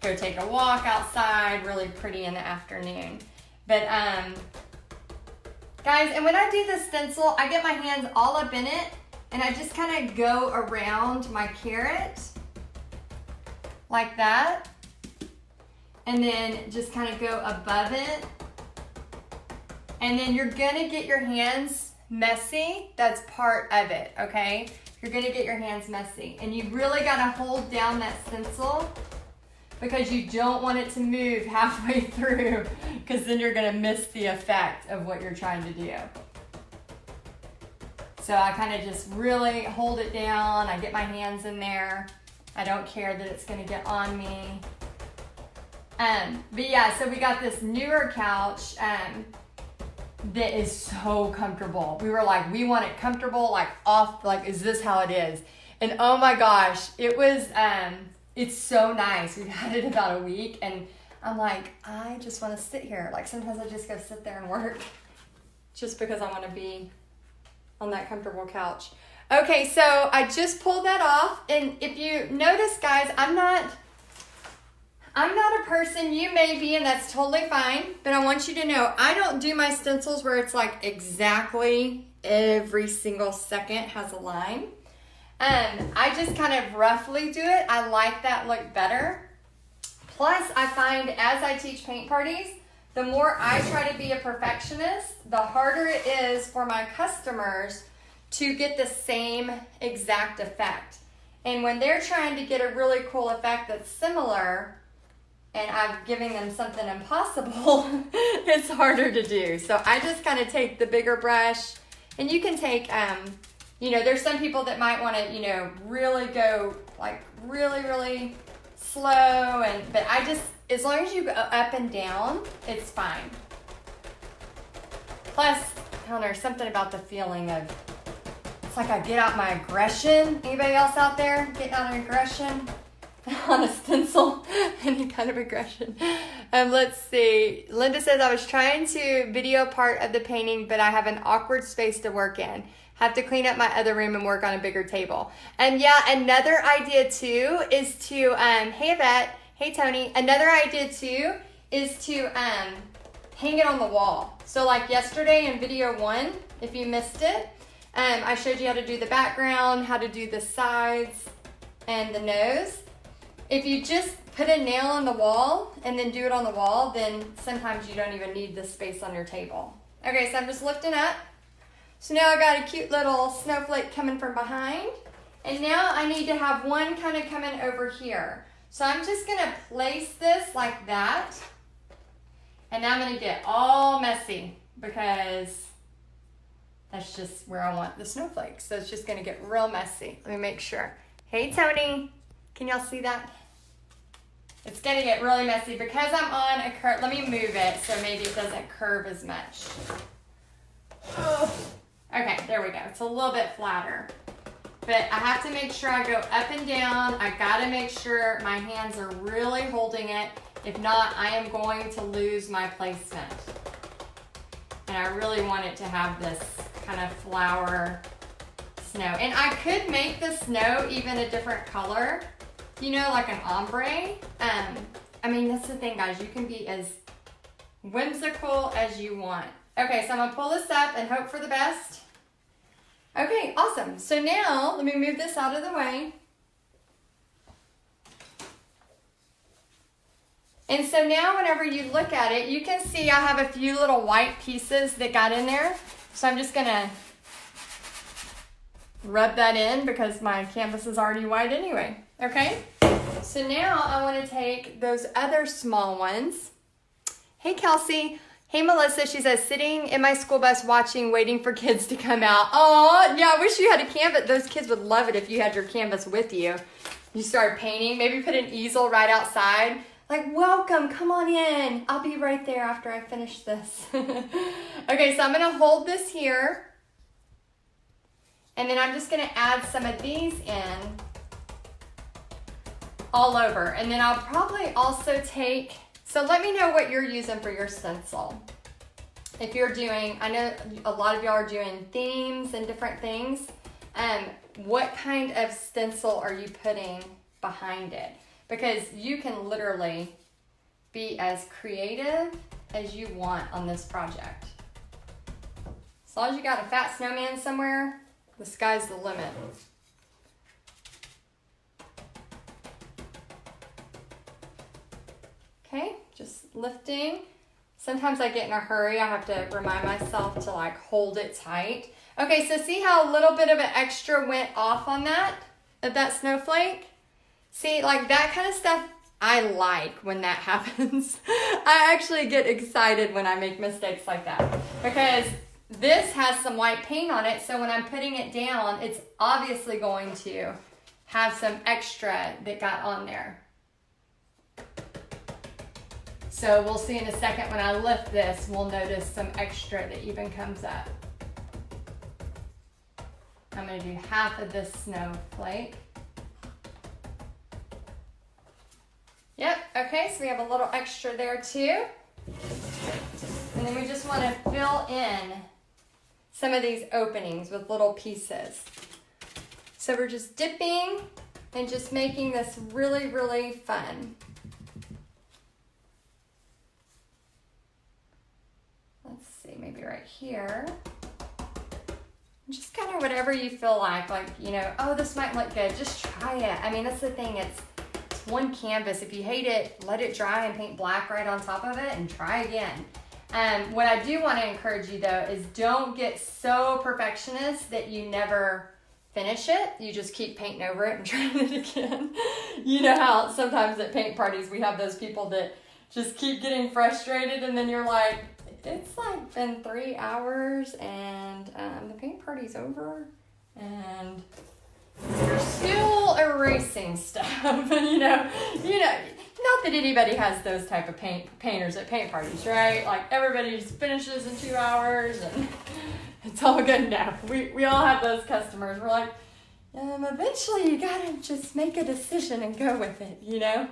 Speaker 1: go take a walk outside, really pretty in the afternoon. But guys, and when I do the stencil, I get my hands all up in it and I just kind of go around my carrot like that, and then just kind of go above it. And then you're gonna get your hands messy. That's part of it, okay? You're gonna get your hands messy, and you really gotta hold down that stencil because you don't want it to move halfway through, because then you're gonna miss the effect of what you're trying to do. So I kind of just really hold it down. I get my hands in there. I don't care that it's gonna get on me. But yeah, so we got this newer couch that is so comfortable. We were like, we want it comfortable, like off, like, is this how it is? And oh my gosh, it was, it's so nice. We've had it about a week and I'm like, I just want to sit here. Like sometimes I just go sit there and work just because I want to be on that comfortable couch. Okay, so I just pulled that off. And if you notice, guys, I'm not a person, you may be, and that's totally fine, but I want you to know, I don't do my stencils where it's like exactly every single second has a line. I just kind of roughly do it. I like that look better. Plus, I find as I teach paint parties, the more I try to be a perfectionist, the harder it is for my customers to get the same exact effect. And when they're trying to get a really cool effect that's similar, and I'm giving them something impossible, it's harder to do. So I just kind of take the bigger brush, and you can take, You know, there's some people that might want to, you know, really go like really slow, but I just, as long as you go up and down, it's fine. Plus, I don't know, there's something about the feeling of, it's like I get out my aggression. Anybody else out there getting out of aggression on a stencil? Any kind of aggression. Let's see. Linda says, I was trying to video part of the painting, but I have an awkward space to work in. Have to clean up my other room and work on a bigger table. And yeah, another idea too is to, hey Yvette, hey Tony, another idea too is to hang it on the wall. So like yesterday in video 1, if you missed it, I showed you how to do the background, how to do the sides and the nose. If you just put a nail on the wall and then do it on the wall, then sometimes you don't even need the space on your table. Okay, so I'm just lifting up. So now I got a cute little snowflake coming from behind. And now I need to have one kind of coming over here. So I'm just gonna place this like that. And now I'm gonna get all messy because that's just where I want the snowflakes. So it's just gonna get real messy. Let me make sure. Hey Tony, can y'all see that? It's gonna get really messy because I'm on a curve. Let me move it so maybe it doesn't curve as much. Oh. Okay, there we go. It's a little bit flatter. But I have to make sure I go up and down. I gotta make sure my hands are really holding it. If not, I am going to lose my placement. And I really want it to have this kind of flower snow. And I could make the snow even a different color, you know, like an ombre. I mean, that's the thing, guys. You can be as whimsical as you want. Okay, so I'm gonna pull this up and hope for the best. Okay, awesome. So now, let me move this out of the way. And so now whenever you look at it, you can see I have a few little white pieces that got in there. So I'm just gonna rub that in because my canvas is already white anyway, okay? So now I wanna take those other small ones. Hey, Kelsey. Hey, Melissa, she says, sitting in my school bus watching, waiting for kids to come out. Oh, yeah, I wish you had a canvas. Those kids would love it if you had your canvas with you. You start painting, maybe put an easel right outside. Like, welcome, come on in. I'll be right there after I finish this. Okay, so I'm gonna hold this here. And then I'm just gonna add some of these in all over. And then I'll probably also take, so let me know what you're using for your stencil. If you're doing, I know a lot of y'all are doing themes and different things. What kind of stencil are you putting behind it? Because you can literally be as creative as you want on this project. As long as you got a fat snowman somewhere, the sky's the limit. Okay, just lifting. Sometimes I get in a hurry. I have to remind myself to like hold it tight. Okay, so see how a little bit of an extra went off on that, of that snowflake? See, like that kind of stuff, I like when that happens. I actually get excited when I make mistakes like that because this has some white paint on it. So when I'm putting it down, it's obviously going to have some extra that got on there. So we'll see in a second when I lift this, we'll notice some extra that even comes up. I'm gonna do half of this snowflake. Yep, okay, so we have a little extra there too. And then we just wanna fill in some of these openings with little pieces. So we're just dipping and just making this really, really fun. Let's see, maybe right here. Just kind of whatever you feel like, you know, oh, this might look good. Just try it. I mean, that's the thing. It's one canvas. If you hate it, let it dry and paint black right on top of it and try again. What I do want to encourage you though is don't get so perfectionist that you never finish it. You just keep painting over it and trying it again. You know how sometimes at paint parties we have those people that just keep getting frustrated and then you're like, it's like been 3 hours and the paint party's over And you're still erasing stuff. you know, not that anybody has those type of painters at paint parties, right? Like everybody just finishes in 2 hours and it's all good now. We all have those customers. We're like, eventually you gotta just make a decision and go with it, you know?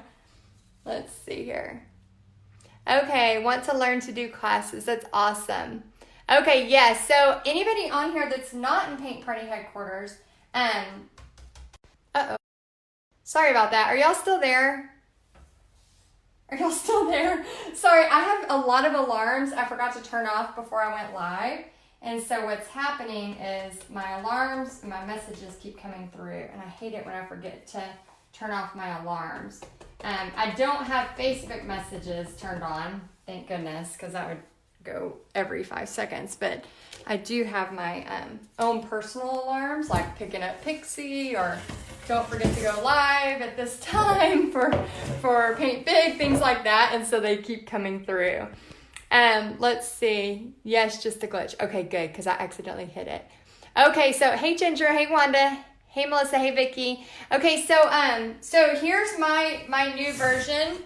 Speaker 1: Let's see here. Okay, want to learn to do classes. That's awesome. Okay, yes. So anybody on here that's not in Paint Party headquarters, uh-oh. Sorry about that. Are y'all still there? Are y'all still there? Sorry, I have a lot of alarms I forgot to turn off before I went live. And so what's happening is my alarms and my messages keep coming through. And I hate it when I forget to turn off my alarms. I don't have Facebook messages turned on, thank goodness, because that would go every 5 seconds. But I do have my own personal alarms, like picking up Pixie or don't forget to go live at this time for Paint Big, things like that. And so they keep coming through. Let's see. Yes, just a glitch. Okay, good, because I accidentally hit it. Okay, so hey Ginger, hey Wanda, hey Melissa, hey Vicky. Okay, so here's my new version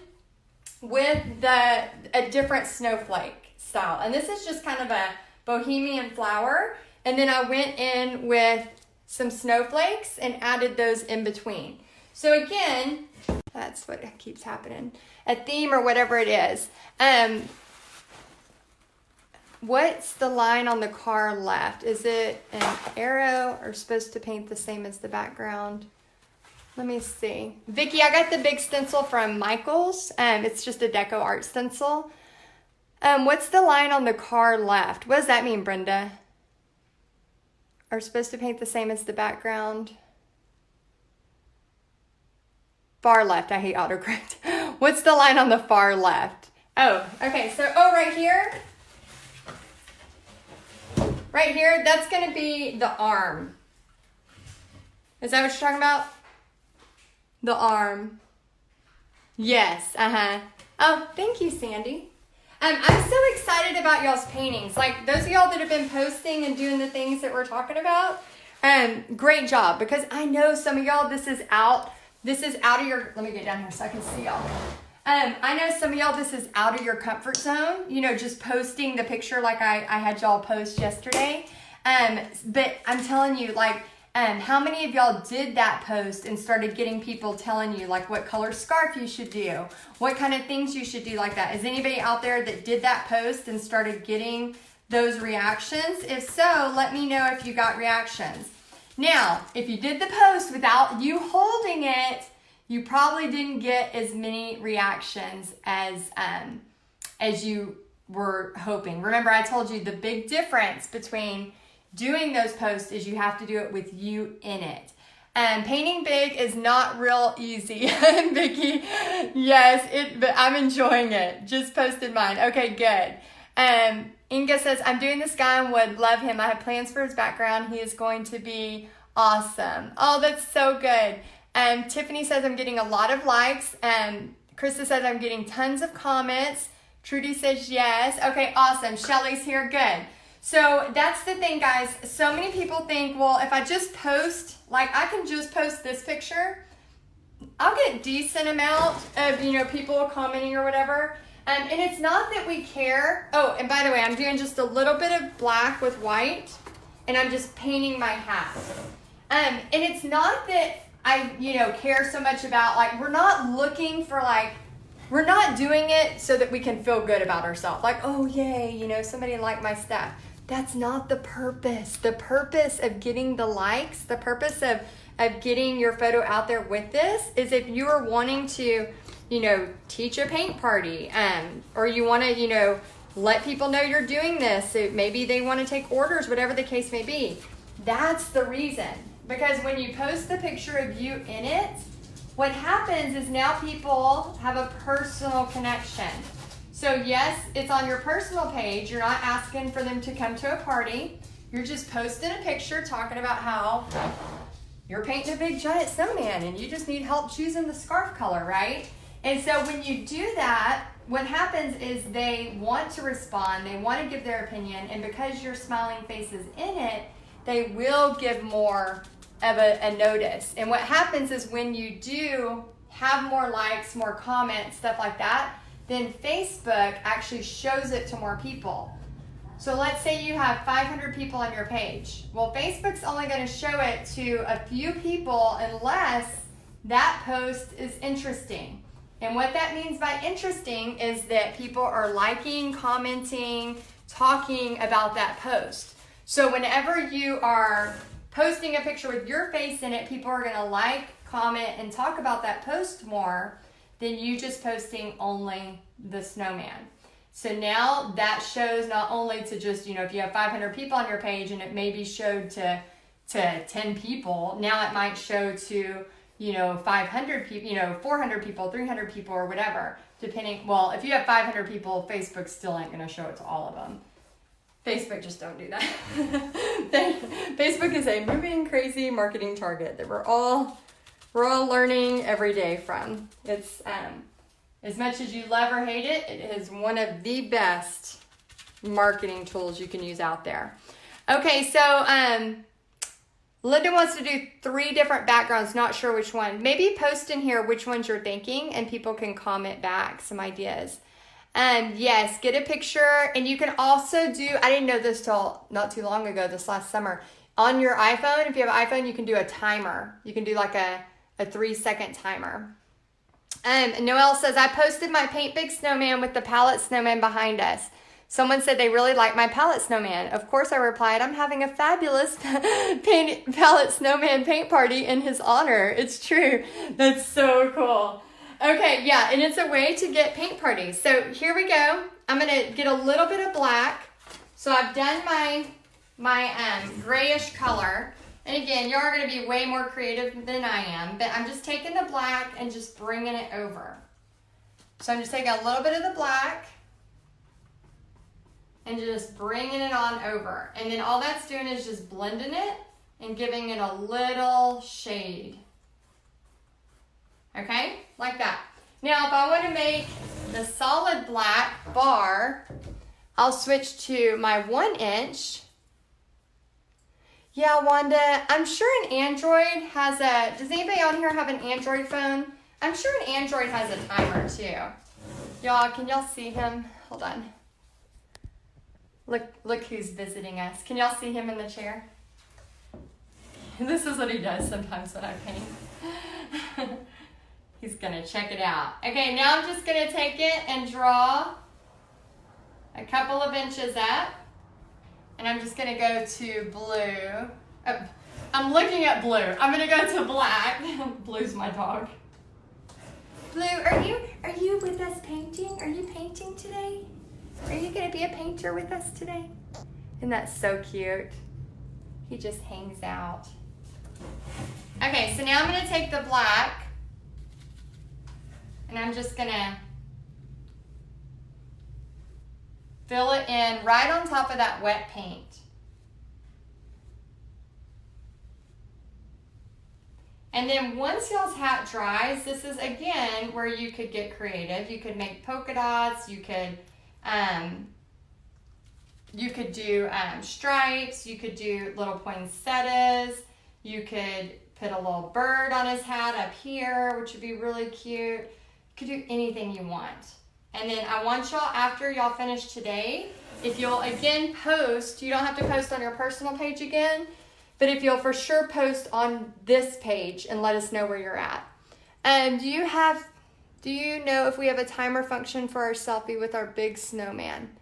Speaker 1: with a different snowflake style. And this is just kind of a bohemian flower. And then I went in with some snowflakes and added those in between. So again, that's what keeps happening. A theme or whatever it is. What's the line on the car left? Is it an arrow or supposed to paint the same as the background? Let me see. Vicky, I got the big stencil from Michael's. It's just a deco art stencil. What's the line on the car left? What does that mean, Brenda? Are supposed to paint the same as the background? Far left. I hate autocorrect. What's the line on the far left? Oh, okay. So, right here. Right here, that's going to be the arm. Is that what you're talking about? The arm. Yes, Oh, thank you, Sandy. I'm so excited about y'all's paintings. Like, those of y'all that have been posting and doing the things that we're talking about, great job. Because I know some of y'all, this is out of your, let me get down here so I can see y'all. I know some of y'all, this is out of your comfort zone, you know, just posting the picture like I had y'all post yesterday. But I'm telling you, like, how many of y'all did that post and started getting people telling you, like, what color scarf you should do, what kind of things you should do like that? Is anybody out there that did that post and started getting those reactions? If so, let me know if you got reactions. Now, if you did the post without you holding it, you probably didn't get as many reactions as you were hoping. Remember, I told you the big difference between doing those posts is you have to do it with you in it. Painting big is not real easy. Vicky, yes, but I'm enjoying it. Just posted mine. Okay, good. Inga says, I'm doing this guy and would love him. I have plans for his background. He is going to be awesome. Oh, that's so good. Tiffany says, I'm getting a lot of likes. Krista says, I'm getting tons of comments. Trudy says, yes. Okay, awesome. Shelly's here. Good. So that's the thing, guys. So many people think, well, if I just post, like I can just post this picture, I'll get decent amount of, you know, people commenting or whatever. And it's not that we care. Oh, and by the way, I'm doing just a little bit of black with white, and I'm just painting my hat. And it's not that I, you know, care so much about, like, we're not looking for, like, we're not doing it so that we can feel good about ourselves. Like, oh, yay, you know, somebody liked my stuff. That's not the purpose. The purpose of getting the likes, the purpose of getting your photo out there with this is if you are wanting to, you know, teach a paint party, or you want to, you know, let people know you're doing this. So maybe they want to take orders, whatever the case may be. That's the reason. Because when you post the picture of you in it, what happens is now people have a personal connection. So yes, it's on your personal page. You're not asking for them to come to a party. You're just posting a picture talking about how you're painting a big giant snowman and you just need help choosing the scarf color, right? And so when you do that, what happens is they want to respond, they want to give their opinion, and because your smiling face is in it, they will give more of a notice. And what happens is when you do have more likes, more comments, stuff like that, then Facebook actually shows it to more people. So let's say you have 500 people on your page. Well, Facebook's only going to show it to a few people unless that post is interesting. And what that means by interesting is that people are liking, commenting, talking about that post. So whenever you are posting a picture with your face in it, people are going to like, comment, and talk about that post more than you just posting only the snowman. So now that shows not only to just, if you have 500 people on your page and it maybe showed to 10 people, now it might show to, 500 people, 400 people, 300 people, or whatever, depending. Well, if you have 500 people, Facebook still ain't going to show it to all of them. Facebook just don't do that. Facebook is a moving, crazy marketing target that we're all learning every day from. It's as much as you love or hate it, it is one of the best marketing tools you can use out there. Okay, so Linda wants to do 3 different backgrounds, not sure which one. Maybe post in here which ones you're thinking and people can comment back some ideas. Yes, get a picture, and you can also do, I didn't know this till not too long ago, this last summer. On your iPhone, if you have an iPhone, you can do a timer. You can do like a 3-second timer. Noelle says, I posted my Paint Big Snowman with the palette snowman behind us. Someone said they really like my palette snowman. Of course, I replied, I'm having a fabulous palette snowman paint party in his honor. It's true. That's so cool. Okay, yeah, and it's a way to get paint parties. So here we go. I'm going to get a little bit of black. So I've done my grayish color. And again, you are going to be way more creative than I am, but I'm just taking the black and just bringing it over. So I'm just taking a little bit of the black and just bringing it on over. And then all that's doing is just blending it and giving it a little shade. Okay, like that. Now, if I want to make the solid black bar, I'll switch to my 1-inch. Yeah, Wanda, I'm sure an Android has does anybody on here have an Android phone? I'm sure an Android has a timer too. Y'all, can y'all see him? Hold on. Look who's visiting us. Can y'all see him in the chair? This is what he does sometimes when I paint. He's gonna check it out. Okay, now I'm just gonna take it and draw a couple of inches up. And I'm just gonna go to blue. Oh, I'm looking at blue. I'm gonna go to black. Blue's my dog. Blue, are you with us painting? Are you painting today? Are you gonna be a painter with us today? Isn't that so cute? He just hangs out. Okay, so now I'm gonna take the black and I'm just gonna fill it in right on top of that wet paint. And then once y'all's hat dries, this is again where you could get creative. You could make polka dots, you could do stripes, you could do little poinsettias, you could put a little bird on his hat up here, which would be really cute. You could do anything you want. And then I want y'all, after y'all finish today, if you'll again post, you don't have to post on your personal page again, but if you'll for sure post on this page and let us know where you're at. Do you know if we have a timer function for our selfie with our big snowman?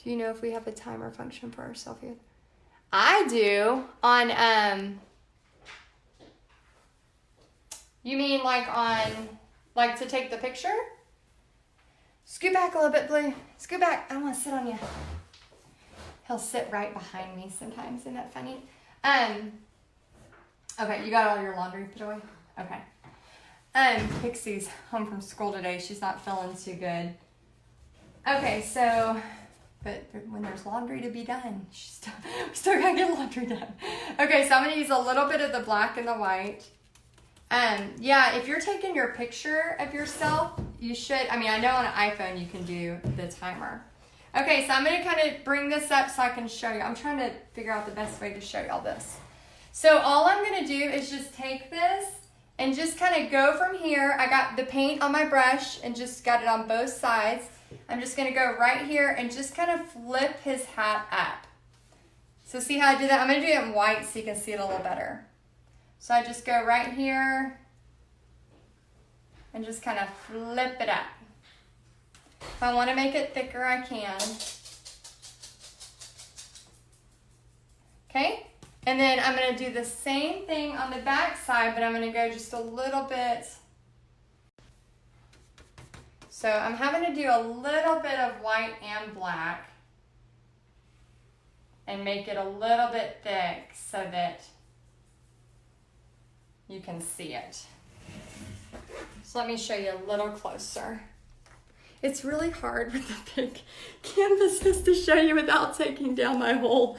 Speaker 1: Do you know if we have a timer function for our selfie? I do on, you mean like to take the picture? Scoot back a little bit, Blue. Scoot back. I want to sit on you. He'll sit right behind me sometimes. Isn't that funny? Okay, you got all your laundry put away? Okay. Pixie's home from school today. She's not feeling too good. Okay, so, but when there's laundry to be done, we still gotta get laundry done. Okay, so I'm gonna use a little bit of the black and the white. Yeah, if you're taking your picture of yourself, you should, I know on an iPhone you can do the timer. Okay, so I'm going to kind of bring this up so I can show you. I'm trying to figure out the best way to show y'all this. So all I'm going to do is just take this and just kind of go from here. I got the paint on my brush and just got it on both sides. I'm just going to go right here and just kind of flip his hat up. So see how I do that? I'm going to do it in white so you can see it a little better. So I just go right here and just kind of flip it up. If I want to make it thicker, I can. Okay? And then I'm going to do the same thing on the back side, but I'm going to go just a little bit. So I'm having to do a little bit of white and black and make it a little bit thick so that you can see it. So let me show you a little closer. It's really hard with the big canvases to show you without taking down my whole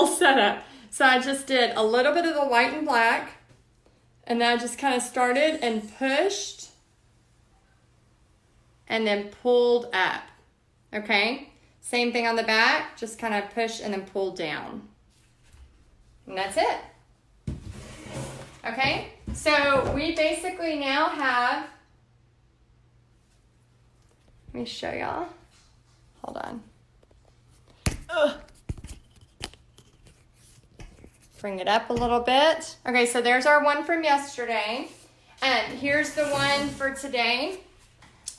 Speaker 1: setup. So I just did a little bit of the white and black, and then I just kind of started and pushed and then pulled up. Okay? Same thing on the back, just kind of push and then pull down. And that's it. Okay? So we basically now have, let me show y'all. Hold on. Ugh. Bring it up a little bit. Okay, so there's our one from yesterday. And here's the one for today.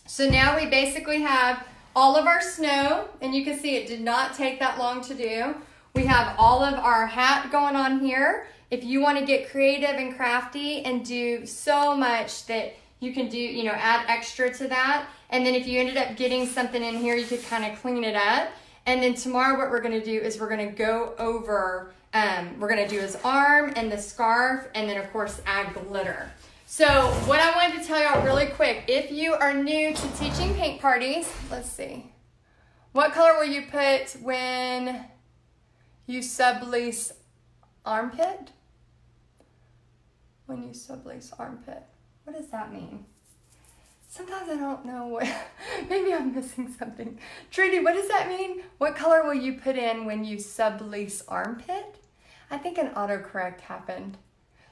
Speaker 1: So now we basically have all of our snow, and you can see it did not take that long to do. We have all of our hat going on here. If you want to get creative and crafty and do so much that you can do, you know, add extra to that. And then if you ended up getting something in here, you could kind of clean it up. And then tomorrow what we're going to do is we're going to go over, we're going to do his arm and the scarf, and then of course add glitter. So what I wanted to tell y'all really quick, if you are new to teaching paint parties, let's see. What color will you put when you sublease armpit? When you sublease armpit. What does that mean? Sometimes I don't know what, maybe I'm missing something. Trudy, what does that mean? What color will you put in when you sublease armpit? I think an autocorrect happened.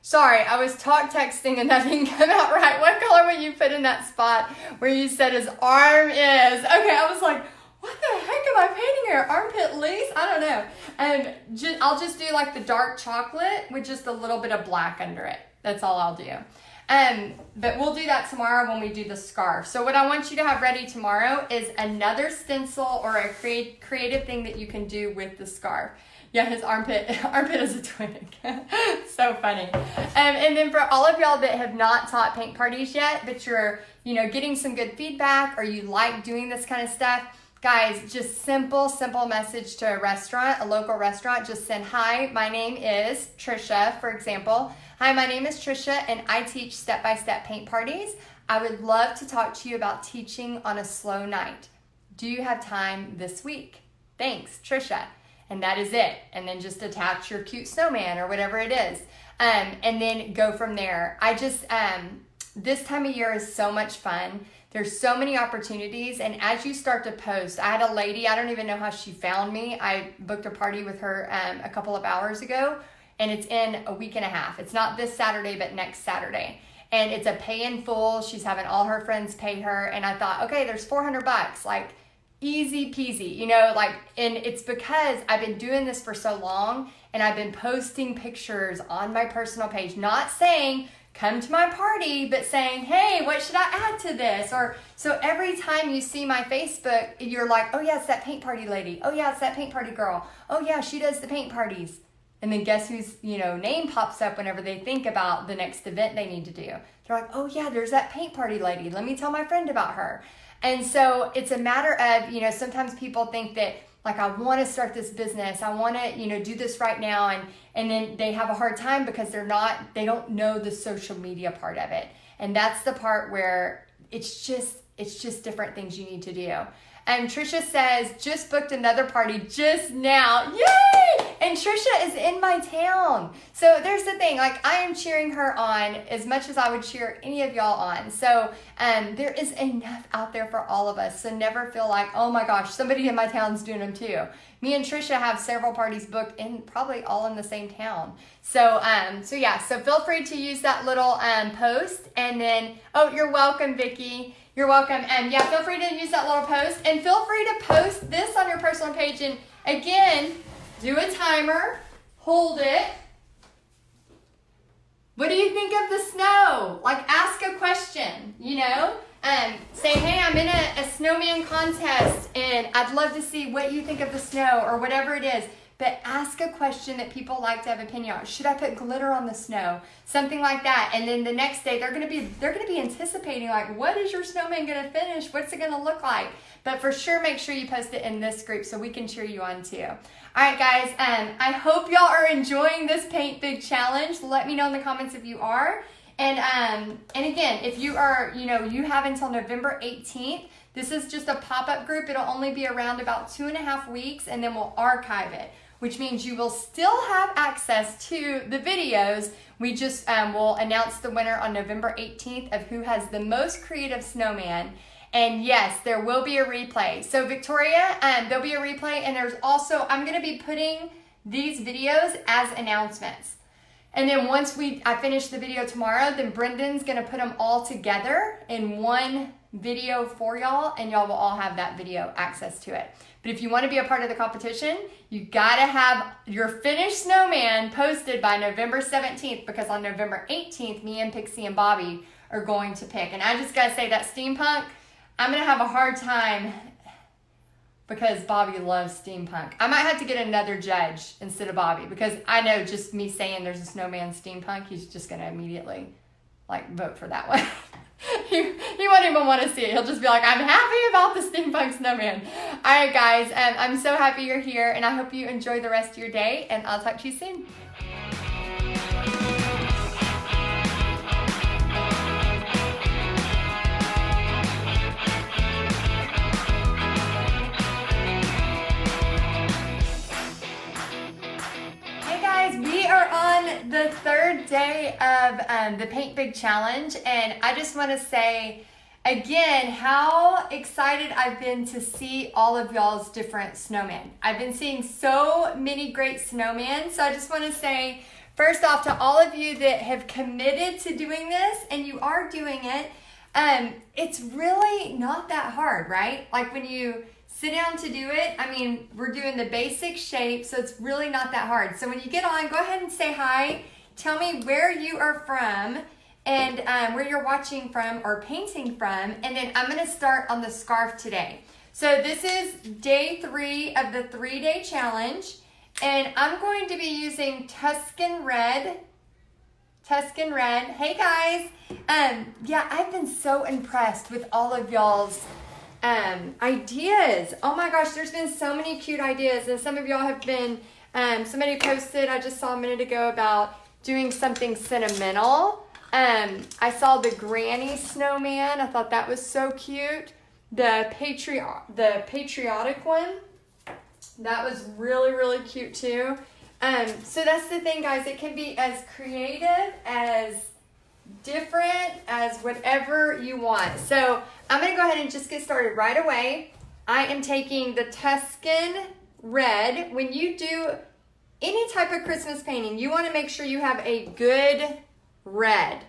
Speaker 1: Sorry, I was texting and that didn't come out right. What color will you put in that spot where you said his arm is? Okay, I was like, what the heck am I painting here? Armpit lease? I don't know. And I'll just do like the dark chocolate with just a little bit of black under it. That's all I'll do. But we'll do that tomorrow when we do the scarf. So what I want you to have ready tomorrow is another stencil or a creative thing that you can do with the scarf. Yeah, his armpit is a twig. So funny. And then for all of y'all that have not taught paint parties yet, but you're, you know, getting some good feedback or you like doing this kind of stuff, guys, just simple message to a restaurant, a local restaurant. Just send, hi, my name is Trisha, for example. Hi, my name is Trisha, and I teach step-by-step paint parties. I would love to talk to you about teaching on a slow night. Do you have time this week? Thanks, Trisha. And that is it. And then just attach your cute snowman or whatever it is. And then go from there. I just, this time of year is so much fun. There's so many opportunities. And as you start to post, I had a lady, I don't even know how she found me. I booked a party with her a couple of hours ago, and it's in a week and a half. It's not this Saturday, but next Saturday. And it's a pay in full. She's having all her friends pay her. And I thought, okay, there's $400. Like, easy peasy, you know, like, and it's because I've been doing this for so long and I've been posting pictures on my personal page, not saying come to my party, but saying, hey, what should I add to this? Or so every time you see my Facebook, you're like, oh yeah, it's that paint party lady. Oh yeah, it's that paint party girl. Oh yeah, she does the paint parties. And then guess whose, you know, name pops up whenever they think about the next event they need to do. They're like, oh yeah, there's that paint party lady. Let me tell my friend about her. And so it's a matter of, you know, sometimes people think that, like, I want to start this business. I want to, you know, do this right now. And then they have a hard time because they don't know the social media part of it. And that's the part where it's just different things you need to do. And Trisha says, just booked another party just now. Yay! And Trisha is in my town. So there's the thing, like I am cheering her on as much as I would cheer any of y'all on. So there is enough out there for all of us. So never feel like, oh my gosh, somebody in my town's doing them too. Me and Trisha have several parties booked in probably all in the same town. So yeah, so feel free to use that little post. And then, oh, you're welcome, Vicki. You're welcome. Yeah, feel free to use that little post. And feel free to post this on your personal page. And again, do a timer, hold it. What do you think of the snow? Like, ask a question, you know? Say, hey, I'm in a snowman contest, and I'd love to see what you think of the snow, or whatever it is. But ask a question that people like to have opinion on. Should I put glitter on the snow? Something like that. And then the next day, they're gonna be anticipating, like, what is your snowman gonna finish? What's it gonna look like? But for sure, make sure you post it in this group so we can cheer you on too. All right, guys, I hope y'all are enjoying this Paint Big Challenge. Let me know in the comments if you are. And again, if you are, you have until November 18th. This is just a pop-up group. It'll only be around about 2.5 weeks, and then we'll archive it, which means you will still have access to the videos. We just will announce the winner on November 18th of who has the most creative snowman. And yes, there will be a replay. So Victoria, there'll be a replay, and there's also, I'm gonna be putting these videos as announcements. And then once I finish the video tomorrow, then Brendan's gonna put them all together in one video for y'all, and y'all will all have that video access to it. But if you wanna be a part of the competition, you gotta have your finished snowman posted by November 17th, because on November 18th, me and Pixie and Bobby are going to pick. And I just gotta say that steampunk, I'm gonna have a hard time because Bobby loves steampunk. I might have to get another judge instead of Bobby, because I know just me saying there's a snowman steampunk, he's just gonna immediately vote for that one. he won't even want to see it. He'll just be like, I'm happy about the steampunk snowman. All right, guys, I'm so happy you're here, and I hope you enjoy the rest of your day, and I'll talk to you soon. We are on the third day of the Paint Big Challenge, and I just want to say again how excited I've been to see all of y'all's different snowmen. I've been seeing so many great snowmen, so I just want to say first off to all of you that have committed to doing this, and you are doing it, it's really not that hard, right? Like when you sit down to do it, I mean, we're doing the basic shape, so it's really not that hard. So when you get on, go ahead and say hi. Tell me where you are from, and where you're watching from or painting from, and then I'm gonna start on the scarf today. So this is day 3 of the 3-day challenge, and I'm going to be using Tuscan Red. Tuscan Red. Hey guys. Yeah, I've been so impressed with all of y'all's ideas. Oh my gosh, there's been so many cute ideas, and some of y'all have been, somebody posted, I just saw a minute ago, about doing something sentimental. I saw the granny snowman. I thought that was so cute. The patriotic one, that was really, really cute too. So that's the thing, guys. It can be as creative, as different, as whatever you want. So I'm going to go ahead and just get started right away. I am taking the Tuscan Red. When you do any type of Christmas painting, you want to make sure you have a good red.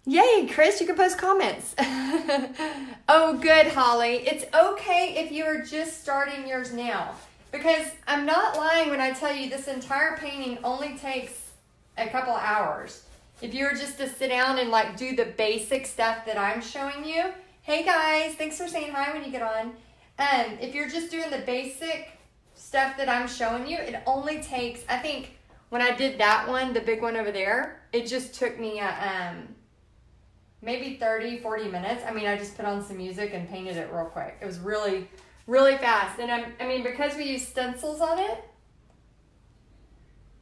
Speaker 1: Yay, Chris, you can post comments. Oh, good, Holly. It's okay if you are just starting yours now, because I'm not lying when I tell you this entire painting only takes a couple hours. If you were just to sit down and do the basic stuff that I'm showing you. Hey guys, thanks for saying hi when you get on. If you're just doing the basic stuff that I'm showing you, it only takes, I think when I did that one, the big one over there, it just took me maybe 30, 40 minutes. I mean, I just put on some music and painted it real quick. It was really, really fast. And I mean, because we use stencils on it,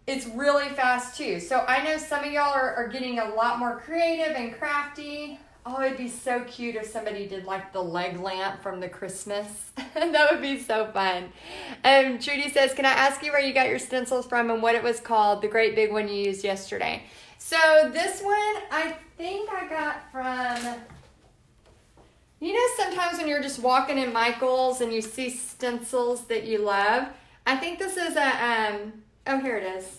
Speaker 1: it's really fast too. So I know some of y'all are getting a lot more creative and crafty. Oh, it'd be so cute if somebody did like the leg lamp from the Christmas. That would be so fun. Trudy says, can I ask you where you got your stencils from and what it was called, the great big one you used yesterday? So this one, I think I got from, you know, sometimes when you're just walking in Michael's and you see stencils that you love. I think this is a, oh, here it is.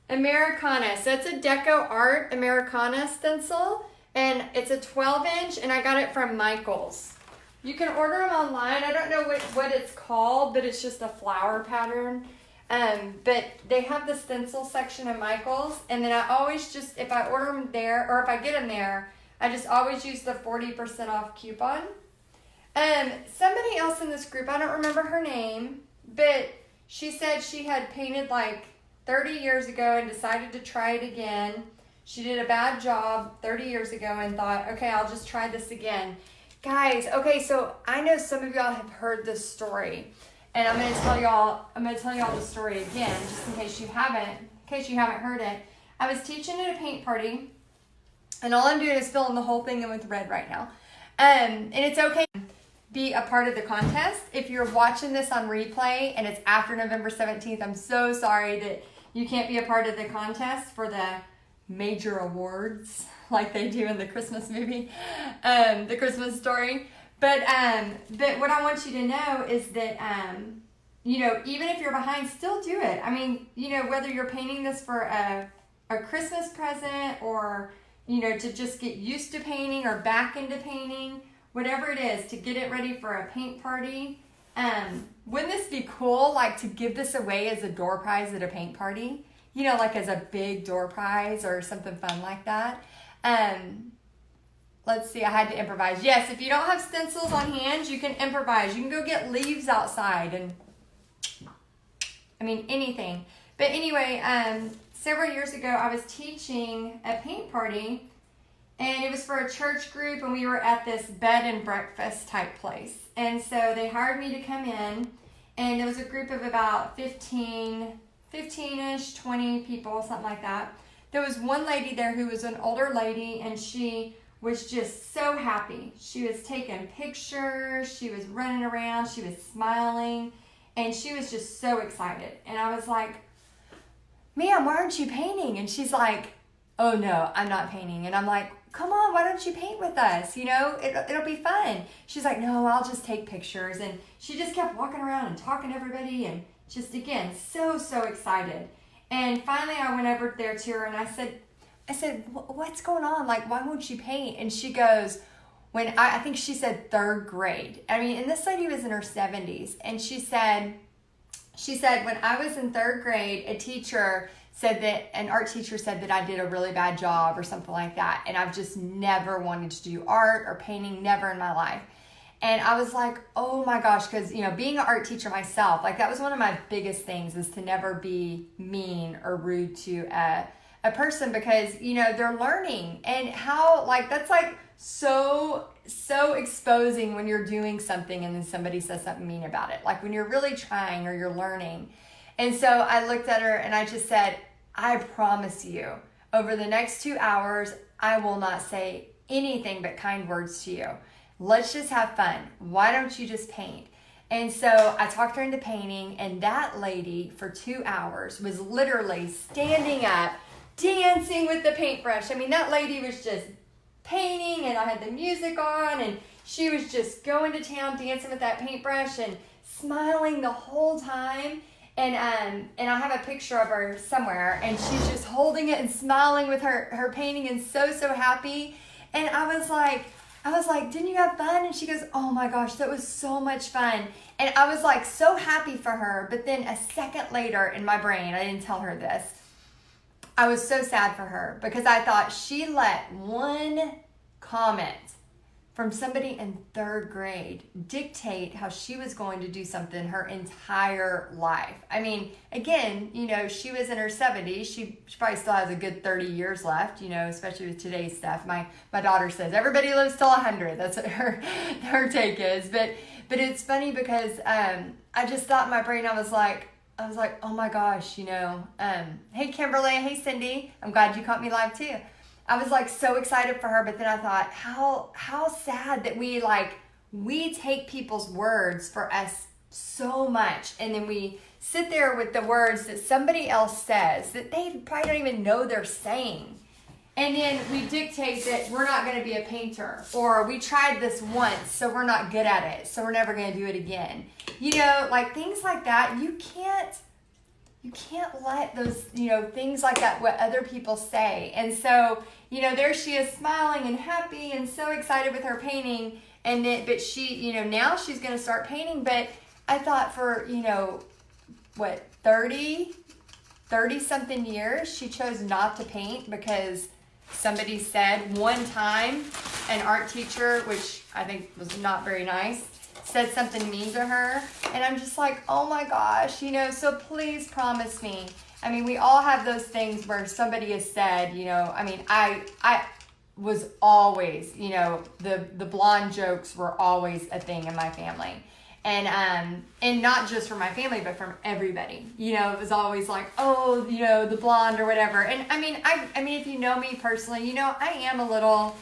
Speaker 1: Americana. So it's a Deco Art Americana stencil, and it's a 12-inch, and I got it from Michael's. You can order them online. I don't know what it's called, but it's just a flower pattern. But they have the stencil section of Michael's, and then I always just, if I order them there, or if I get them there, I just always use the 40% off coupon. Somebody else in this group, I don't remember her name, but she said she had painted like 30 years ago and decided to try it again. She did a bad job 30 years ago and thought, okay, I'll just try this again. Guys, okay, so I know some of y'all have heard this story, and I'm gonna tell y'all the story again, just in case you haven't heard it. I was teaching at a paint party, and all I'm doing is filling the whole thing in with red right now. And it's okay to be a part of the contest. If you're watching this on replay and it's after November 17th, I'm so sorry that you can't be a part of the contest for the major awards like they do in the Christmas movie, the Christmas Story. But what I want you to know is that, you know, even if you're behind, still do it. I mean, you know, whether you're painting this for a Christmas present or, you know, to just get used to painting or back into painting, whatever it is, to get it ready for a paint party. Wouldn't this be cool, like to give this away as a door prize at a paint party? You know, like as a big door prize or something fun like that. Let's see, I had to improvise. Yes, if you don't have stencils on hand, you can improvise. You can go get leaves outside and, I mean, anything. But anyway, several years ago, I was teaching a paint party, and it was for a church group, and we were at this bed and breakfast type place. And so they hired me to come in, and there was a group of about 15-ish, 20 people, something like that. There was one lady there who was an older lady, and she was just so happy. She was taking pictures, she was running around, she was smiling, and she was just so excited. And I was like, ma'am, why aren't you painting? And she's like, oh no, I'm not painting. And I'm like, come on, why don't you paint with us? You know, it'll be fun. She's like, no, I'll just take pictures. And she just kept walking around and talking to everybody and just, again, so excited. And finally I went over there to her and I said, what's going on? Like, why won't you paint? And she goes, I think she said 3rd grade. I mean, and this lady was in her 70s. And she said, when I was in 3rd grade, an art teacher said that I did a really bad job or something like that. And I've just never wanted to do art or painting, never in my life. And I was like, oh my gosh, because, you know, being an art teacher myself, like that was one of my biggest things, is to never be mean or rude to a person, because, you know, they're learning. And how, like, that's like so exposing when you're doing something and then somebody says something mean about it. Like when you're really trying or you're learning. And so I looked at her and I just said, I promise you, over the next 2 hours, I will not say anything but kind words to you. Let's just have fun. Why don't you just paint? And so I talked her into painting, and that lady for 2 hours was literally standing up, dancing with the paintbrush. I mean, that lady was just painting, and I had the music on, and she was just going to town dancing with that paintbrush and smiling the whole time. And I have a picture of her somewhere, and she's just holding it and smiling with her painting and so happy. And I was like, didn't you have fun? And she goes, oh my gosh, that was so much fun. And I was like so happy for her. But then a second later in my brain, I didn't tell her this, I was so sad for her, because I thought she let one comment from somebody in 3rd grade dictate how she was going to do something her entire life. I mean, again, you know, she was in her 70s. She probably still has a good 30 years left, you know, especially with today's stuff. My daughter says everybody lives till 100. That's what her take is. But it's funny because I just thought in my brain, I was like, oh my gosh, you know, hey Kimberly, hey Cindy, I'm glad you caught me live too. I was like so excited for her, but then I thought, how sad that we take people's words for us so much, and then we sit there with the words that somebody else says that they probably don't even know they're saying. And then we dictate that we're not going to be a painter, or we tried this once, so we're not good at it, so we're never going to do it again. You know, like things like that, you can't let those, you know, things like that, what other people say. And so, you know, there she is smiling and happy and so excited with her painting. And then, but she, you know, now she's going to start painting. But I thought for, you know, what, 30 something years, she chose not to paint because somebody said one time, an art teacher, which I think was not very nice, said something mean to her. And I'm just like, oh my gosh, you know, so please promise me. I mean, we all have those things where somebody has said, you know, I mean, I was always, you know, the blonde jokes were always a thing in my family. And not just from my family, but from everybody. You know, it was always like, oh, you know, the blonde or whatever. And I mean, if you know me personally, you know, I am a little,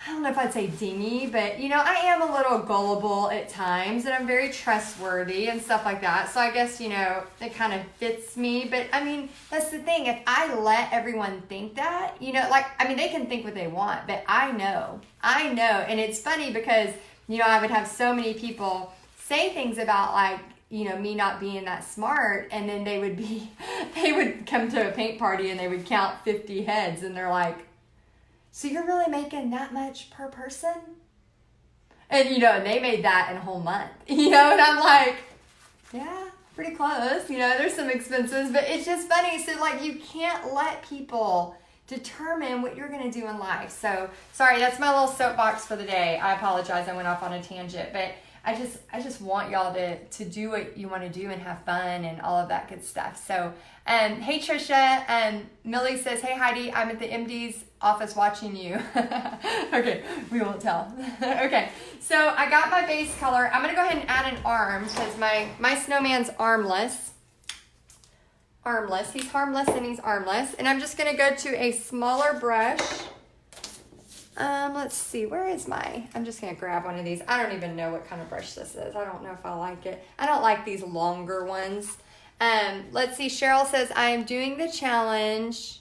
Speaker 1: I don't know if I'd say dingy, but, you know, I am a little gullible at times, and I'm very trustworthy and stuff like that. So I guess, you know, it kind of fits me. But, I mean, that's the thing. If I let everyone think that, you know, like, I mean, they can think what they want, but I know. And it's funny because, you know, I would have so many people say things about, like, you know, me not being that smart, and then they would come to a paint party and they would count 50 heads, and they're like, so you're really making that much per person? And, you know, and they made that in a whole month, you know, and I'm like, yeah, pretty close, you know, there's some expenses, but it's just funny. So, like, you can't let people determine what you're going to do in life. So, sorry, that's my little soapbox for the day. I apologize, I went off on a tangent, but I just want y'all to do what you want to do and have fun and all of that good stuff. So, hey Trisha, Millie says, hey Heidi, I'm at the MD's office watching you. Okay, we won't tell. Okay, so I got my base color. I'm going to go ahead and add an arm because my snowman's armless. He's harmless and he's armless. And I'm just going to go to a smaller brush. Let's see, where is I'm just going to grab one of these. I don't even know what kind of brush this is. I don't know if I like it. I don't like these longer ones. Let's see, Cheryl says, I am doing the challenge.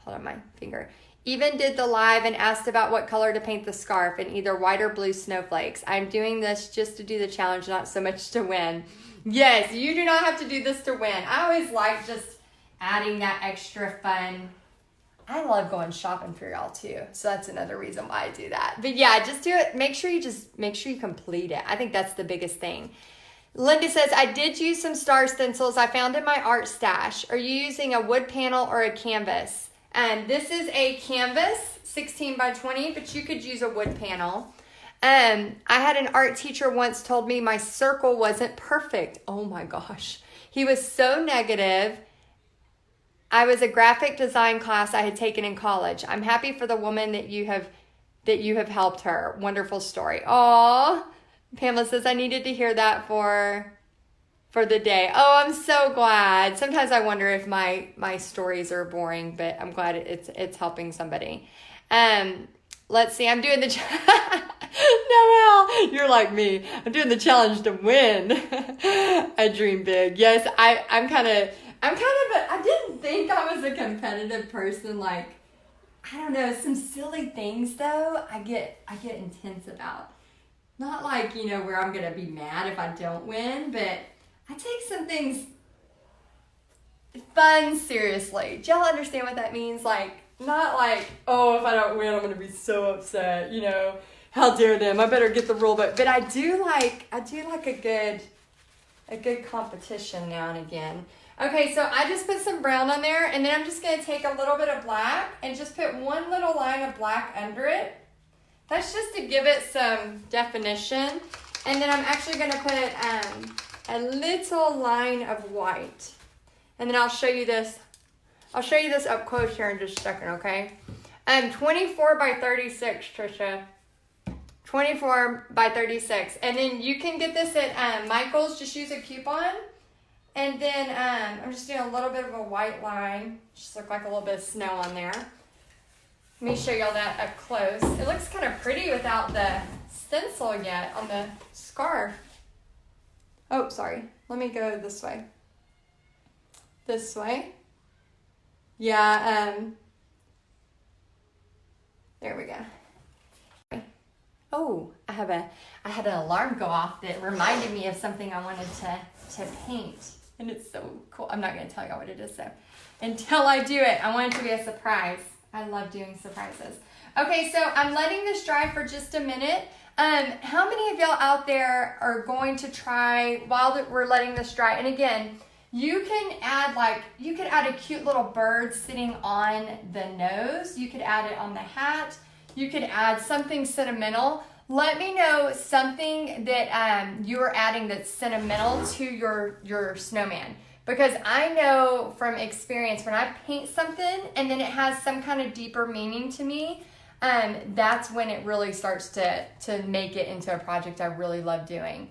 Speaker 1: Hold on my finger. Even did the live and asked about what color to paint the scarf in either white or blue snowflakes. I'm doing this just to do the challenge, not so much to win. Yes, you do not have to do this to win. I always like just adding that extra fun. I love going shopping for y'all too. So that's another reason why I do that. But yeah, just do it. Make sure you complete it. I think that's the biggest thing. Linda says, I did use some star stencils I found in my art stash. Are you using a wood panel or a canvas? And this is a canvas, 16 by 20, but you could use a wood panel. I had an art teacher once told me my circle wasn't perfect. Oh my gosh. He was so negative. I was a graphic design class I had taken in college. I'm happy for the woman that you have helped her. Wonderful story. Aw. Pamela says, I needed to hear that for the day. Oh, I'm so glad. Sometimes I wonder if my stories are boring, but I'm glad it's helping somebody. Let's see. I'm doing the Noelle, you're like me. I'm doing the challenge to win. I dream big. Yes, I'm kind of I didn't think I was a competitive person. Like, I don't know, some silly things though, I get intense about. Not like, you know, where I'm going to be mad if I don't win, but I take some things fun seriously. Do y'all understand what that means? Like, not like, oh, if I don't win, I'm going to be so upset, you know, how dare them, I better get the rule book. But I do like a good competition now and again. Okay, so I just put some brown on there, and then I'm just going to take a little bit of black and just put one little line of black under it. That's just to give it some definition. And then I'm actually going to put a little line of white. And then I'll show you this. I'll show you this up close here in just a second, okay? 24 by 36, Trisha. 24 by 36. And then you can get this at Michael's. Just use a coupon. And then I'm just doing a little bit of a white line. Just look like a little bit of snow on there. Let me show y'all that up close. It looks kind of pretty without the stencil yet on the scarf. Oh, sorry. Let me go this way. This way. Yeah, there we go. Oh, I had an alarm go off that reminded me of something I wanted to paint. And it's so cool. I'm not going to tell y'all what it is, though. Until I do it, I want it to be a surprise. I love doing surprises. Okay, so I'm letting this dry for just a minute. How many of y'all out there are going to try while we're letting this dry? And again, you can add you could add a cute little bird sitting on the nose. You could add it on the hat. You could add something sentimental. Let me know something that you are adding that's sentimental to your snowman. Because I know from experience, when I paint something and then it has some kind of deeper meaning to me, that's when it really starts to make it into a project I really love doing.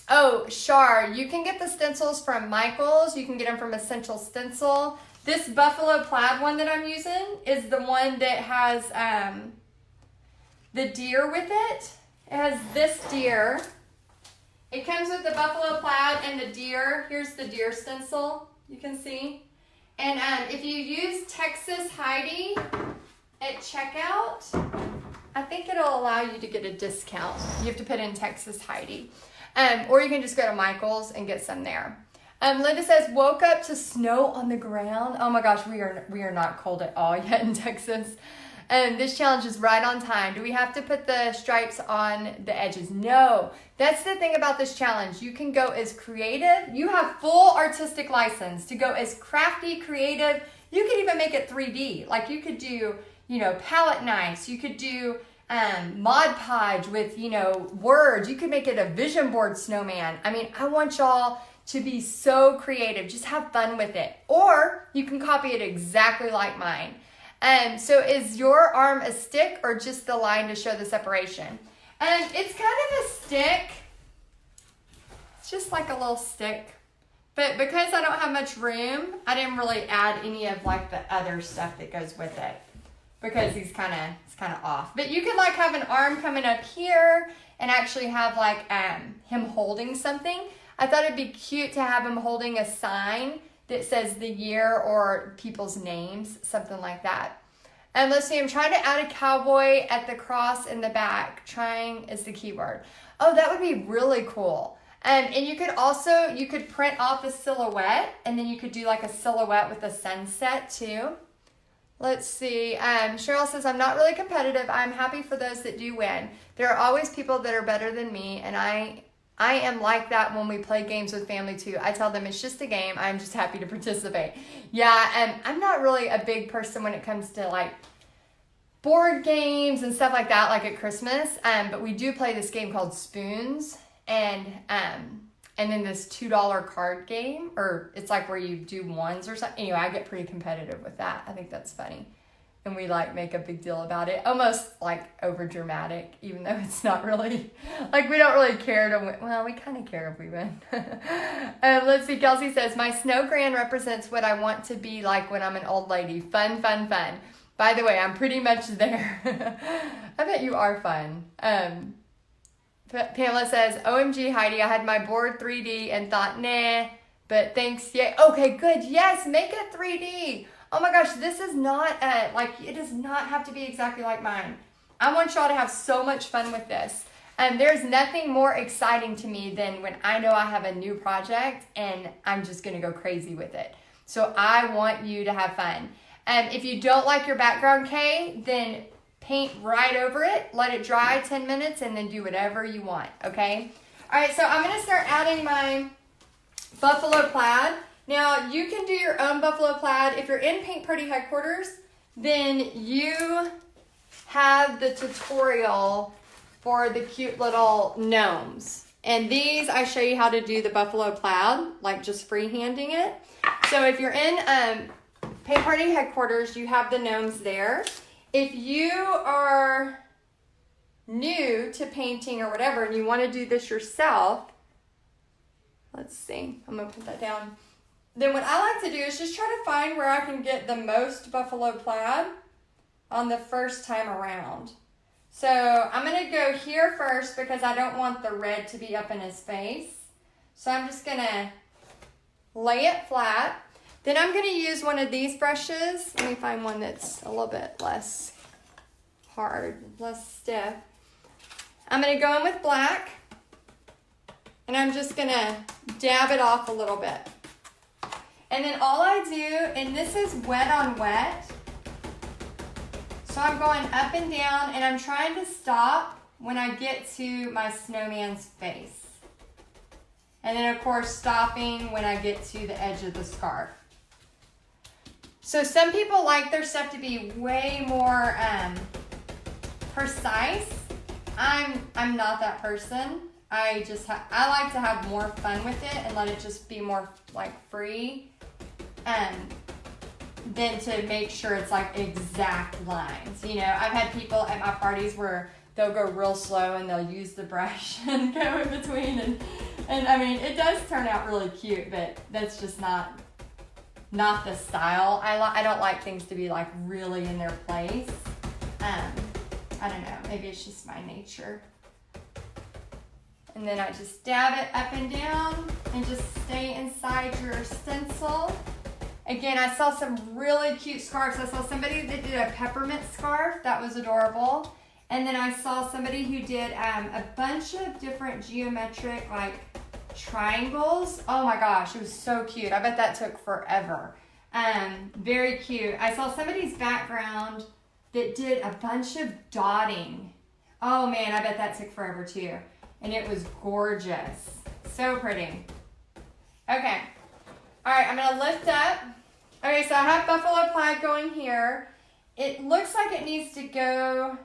Speaker 1: Oh, Shar, you can get the stencils from Michael's. You can get them from Essential Stencil. This buffalo plaid one that I'm using is the one that has the deer with it. It has this deer. It comes with the buffalo plaid and the deer. Here's the deer stencil, you can see. And if you use Texas Heidi at checkout, I think it'll allow you to get a discount. You have to put in Texas Heidi. Or you can just go to Michael's and get some there. Linda says, woke up to snow on the ground. Oh my gosh, we are not cold at all yet in Texas. This challenge is right on time. Do we have to put the stripes on the edges? No. That's the thing about this challenge. You can go as creative. You have full artistic license to go as crafty, creative. You could even make it 3D. Like you could do, palette knives. You could do Mod Podge with, words. You could make it a vision board snowman. I mean, I want y'all to be so creative. Just have fun with it. Or you can copy it exactly like mine. So is your arm a stick or just the line to show the separation? It's kind of a stick. It's just like a little stick. But because I don't have much room, I didn't really add any of the other stuff that goes with it. Because it's kind of off. But you could have an arm coming up here and actually have him holding something. I thought it'd be cute to have him holding a sign that says the year or people's names, something like that. And let's see, I'm trying to add a cowboy at the cross in the back. Trying is the keyword. Oh, that would be really cool. And you could print off a silhouette, and then you could do a silhouette with a sunset too. Let's see. Cheryl says, I'm not really competitive. I'm happy for those that do win. There are always people that are better than me, and I am like that when we play games with family too. I tell them it's just a game. I'm just happy to participate. Yeah, and I'm not really a big person when it comes to board games and stuff like that, at Christmas. But we do play this game called Spoons, and then this $2 card game, or it's where you do ones or something. Anyway, I get pretty competitive with that. I think that's funny. And we make a big deal about it, almost over dramatic, even though it's not really, we don't really care to win. Well, we kind of care if we win. Let's see, Kelsey says, my snow gran represents what I want to be like when I'm an old lady. Fun, fun, fun. By the way, I'm pretty much there. I bet you are fun. Pamela says, OMG Heidi, I had my board 3D and thought, nah, but thanks, yay. Okay, good, yes, make it 3D. Oh my gosh, this is not, it does not have to be exactly like mine. I want y'all to have so much fun with this. There's nothing more exciting to me than when I know I have a new project and I'm just gonna go crazy with it. So I want you to have fun. If you don't like your background, Kay, then paint right over it, let it dry 10 minutes, and then do whatever you want, okay? All right, so I'm gonna start adding my buffalo plaid. Now, you can do your own buffalo plaid. If you're in Paint Party headquarters, then you have the tutorial for the cute little gnomes. And these, I show you how to do the buffalo plaid, just freehanding it. So if you're in Paint Party headquarters, you have the gnomes there. If you are new to painting or whatever, and you want to do this yourself, Let's see, I'm gonna put that down. Then what I like to do is just try to find where I can get the most buffalo plaid on the first time around. So I'm gonna go here first because I don't want the red to be up in his face. So I'm just gonna lay it flat. Then I'm gonna use one of these brushes. Let me find one that's a little bit less hard, less stiff. I'm gonna go in with black, and I'm just gonna dab it off a little bit. And then all I do, and this is wet on wet, so I'm going up and down, and I'm trying to stop when I get to my snowman's face. And then of course stopping when I get to the edge of the scarf. So some people like their stuff to be way more precise. I'm not that person. I like to have more fun with it and let it just be more like free, than to make sure it's like exact lines. You know, I've had people at my parties where they'll go real slow and they'll use the brush and go in between, and I mean, it does turn out really cute, but that's just not the style. I don't like things to be like really in their place. I don't know, maybe it's just my nature. And then I just dab it up and down and just stay inside your stencil. Again, I saw some really cute scarves. I saw somebody that did a peppermint scarf. That was adorable. And then I saw somebody who did a bunch of different geometric like triangles. Oh my gosh, it was so cute. I bet that took forever. Very cute. I saw somebody's background that did a bunch of dotting. Oh man, I bet that took forever too. And it was gorgeous. So pretty. Okay. All right, I'm gonna lift up. Okay, so I have buffalo plaid going here. It looks like it needs to go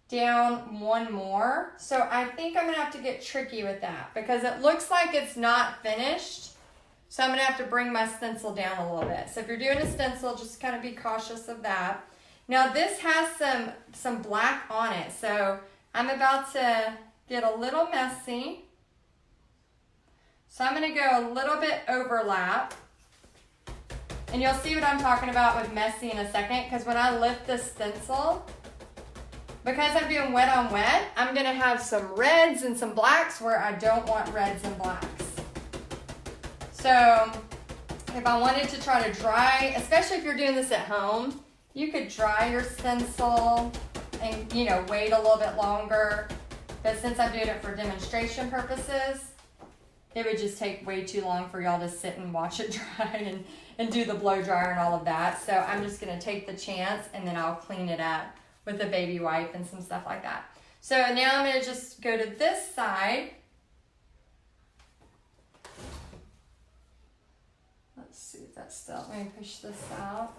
Speaker 1: down one more. So I think I'm gonna have to get tricky with that because it looks like it's not finished. So I'm gonna have to bring my stencil down a little bit. So if you're doing a stencil, just kind of be cautious of that. Now this has some black on it. So I'm about to get a little messy. So I'm gonna go a little bit overlap. And you'll see what I'm talking about with messy in a second, because when I lift the stencil, because I'm doing wet on wet, I'm gonna have some reds and some blacks where I don't want reds and blacks. So if I wanted to try to dry, especially if you're doing this at home, you could dry your stencil and, you know, wait a little bit longer. But since I'm doing it for demonstration purposes, it would just take way too long for y'all to sit and watch it dry and do the blow dryer and all of that. So I'm just gonna take the chance and then I'll clean it up with a baby wipe and some stuff like that. So now I'm gonna just go to this side. Let's see if that's still, let me push this out.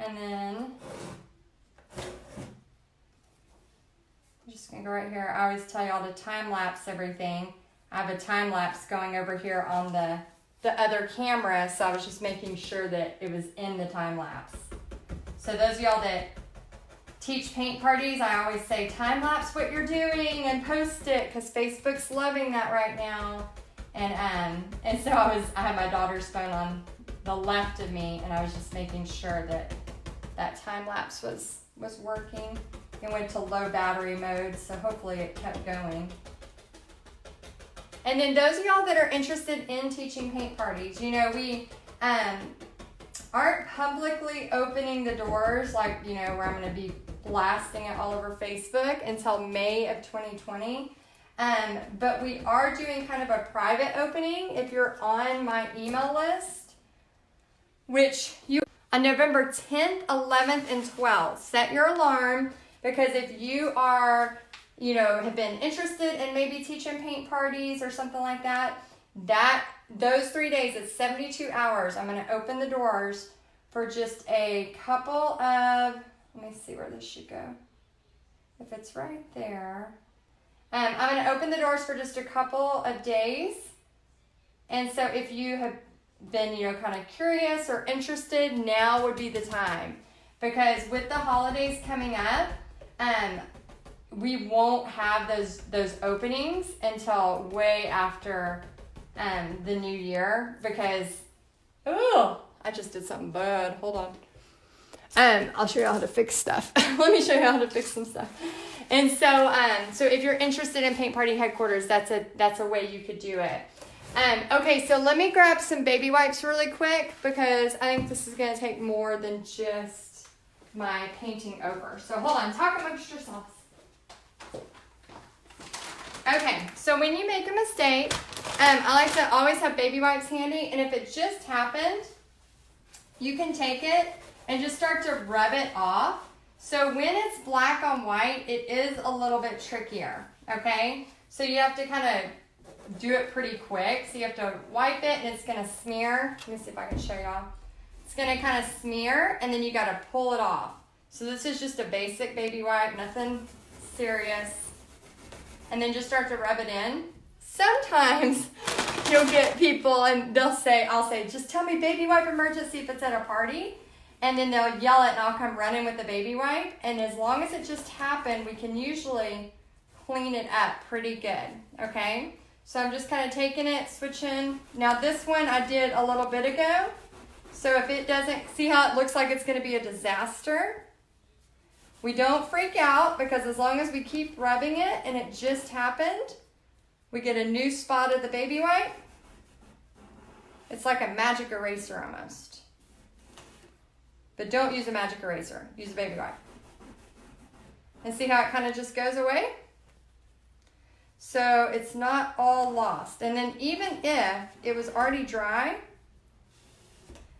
Speaker 1: And then I'm just gonna go right here. I always tell y'all to time lapse everything. I have a time lapse going over here on the other camera, so I was just making sure that it was in the time lapse. So those of y'all that teach paint parties, I always say time lapse what you're doing and post it, because Facebook's loving that right now. And so I had my daughter's phone on the left of me, and I was just making sure that time lapse was working. It went to low battery mode, so hopefully it kept going. And then those of y'all that are interested in teaching paint parties, you know, we aren't publicly opening the doors like, you know, where I'm going to be blasting it all over Facebook until May of 2020. But we are doing kind of a private opening if you're on my email list, which you on November 10th, 11th, and 12th. Set your alarm, because if you are, you know, have been interested in maybe teaching paint parties or something like that, those 3 days, it's 72 hours. I'm going to open the doors for just a couple of, let me see where this should go. If it's right there. I'm going to open the doors for just a couple of days. And so if you have been, you know, kind of curious or interested, now would be the time. Because with the holidays coming up, we won't have those openings until way after the new year because, oh, I just did something bad. Hold on. I'll show you how to fix stuff. Let me show you how to fix some stuff. And so, so if you're interested in Paint Party Headquarters, that's a way you could do it. Okay, so let me grab some baby wipes really quick because I think this is going to take more than just my painting over. So hold on, talk amongst yourselves. Okay, so when you make a mistake, I like to always have baby wipes handy, and if it just happened, you can take it and just start to rub it off. So when it's black on white, it is a little bit trickier, okay? So you have to kind of do it pretty quick. So you have to wipe it and it's gonna smear. Let me see if I can show y'all. It's gonna kind of smear and then you gotta pull it off. So this is just a basic baby wipe, nothing serious. And then just start to rub it in. Sometimes you'll get people and I'll say, just tell me baby wipe emergency if it's at a party. And then they'll yell it and I'll come running with the baby wipe. And as long as it just happened, we can usually clean it up pretty good, okay? So I'm just kind of taking it, switching. Now this one I did a little bit ago. So if it doesn't, see how it looks like it's gonna be a disaster? We don't freak out because as long as we keep rubbing it and it just happened, we get a new spot of the baby wipe. It's like a magic eraser almost. But don't use a magic eraser, use a baby wipe. And see how it kind of just goes away? So it's not all lost. And then even if it was already dry,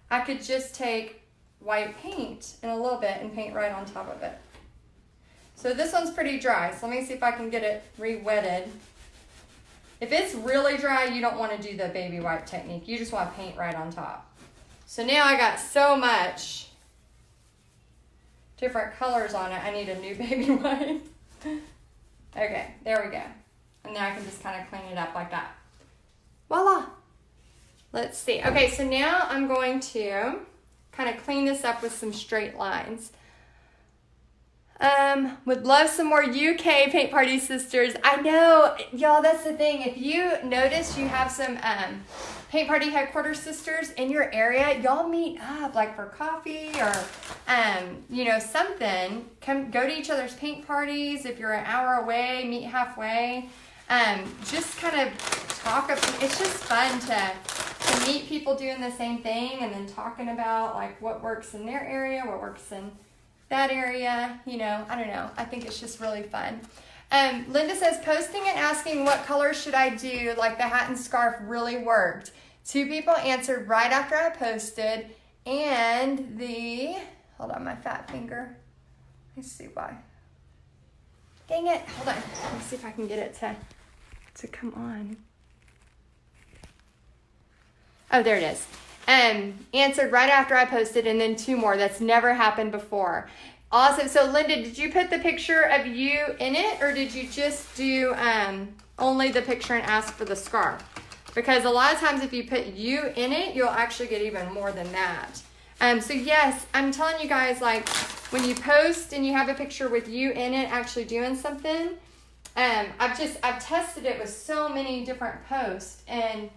Speaker 1: I could just take white paint in a little bit and paint right on top of it. So this one's pretty dry, so let me see if I can get it re-wetted. If it's really dry, you don't want to do the baby wipe technique. You just want to paint right on top. So now I got so much different colors on it, I need a new baby wipe. Okay, there we go. And then I can just kind of clean it up like that. Voila! Let's see. Okay, so now I'm going to kind of clean this up with some straight lines. Would love some more UK Paint Party sisters. I know, y'all, that's the thing. If you notice you have some Paint Party Headquarters sisters in your area, y'all meet up like for coffee or, you know, something. Go to each other's paint parties. If you're an hour away, meet halfway. Just kind of talk. It's just fun to meet people doing the same thing and then talking about like what works in their area, what works in that area, you know, I don't know. I think it's just really fun. Linda says, posting and asking what color should I do, like the hat and scarf really worked. 2 people answered right after I posted, and hold on, my fat finger. Let's see why. Dang it, hold on. Let me see if I can get it to come on. Oh, there it is. Answered right after I posted, and then 2 more. That's never happened before. Awesome. So Linda, did you put the picture of you in it, or did you just do only the picture and ask for the scarf? Because a lot of times if you put you in it, you'll actually get even more than that. So yes, I'm telling you guys, like when you post and you have a picture with you in it actually doing something, I've tested it with so many different posts, and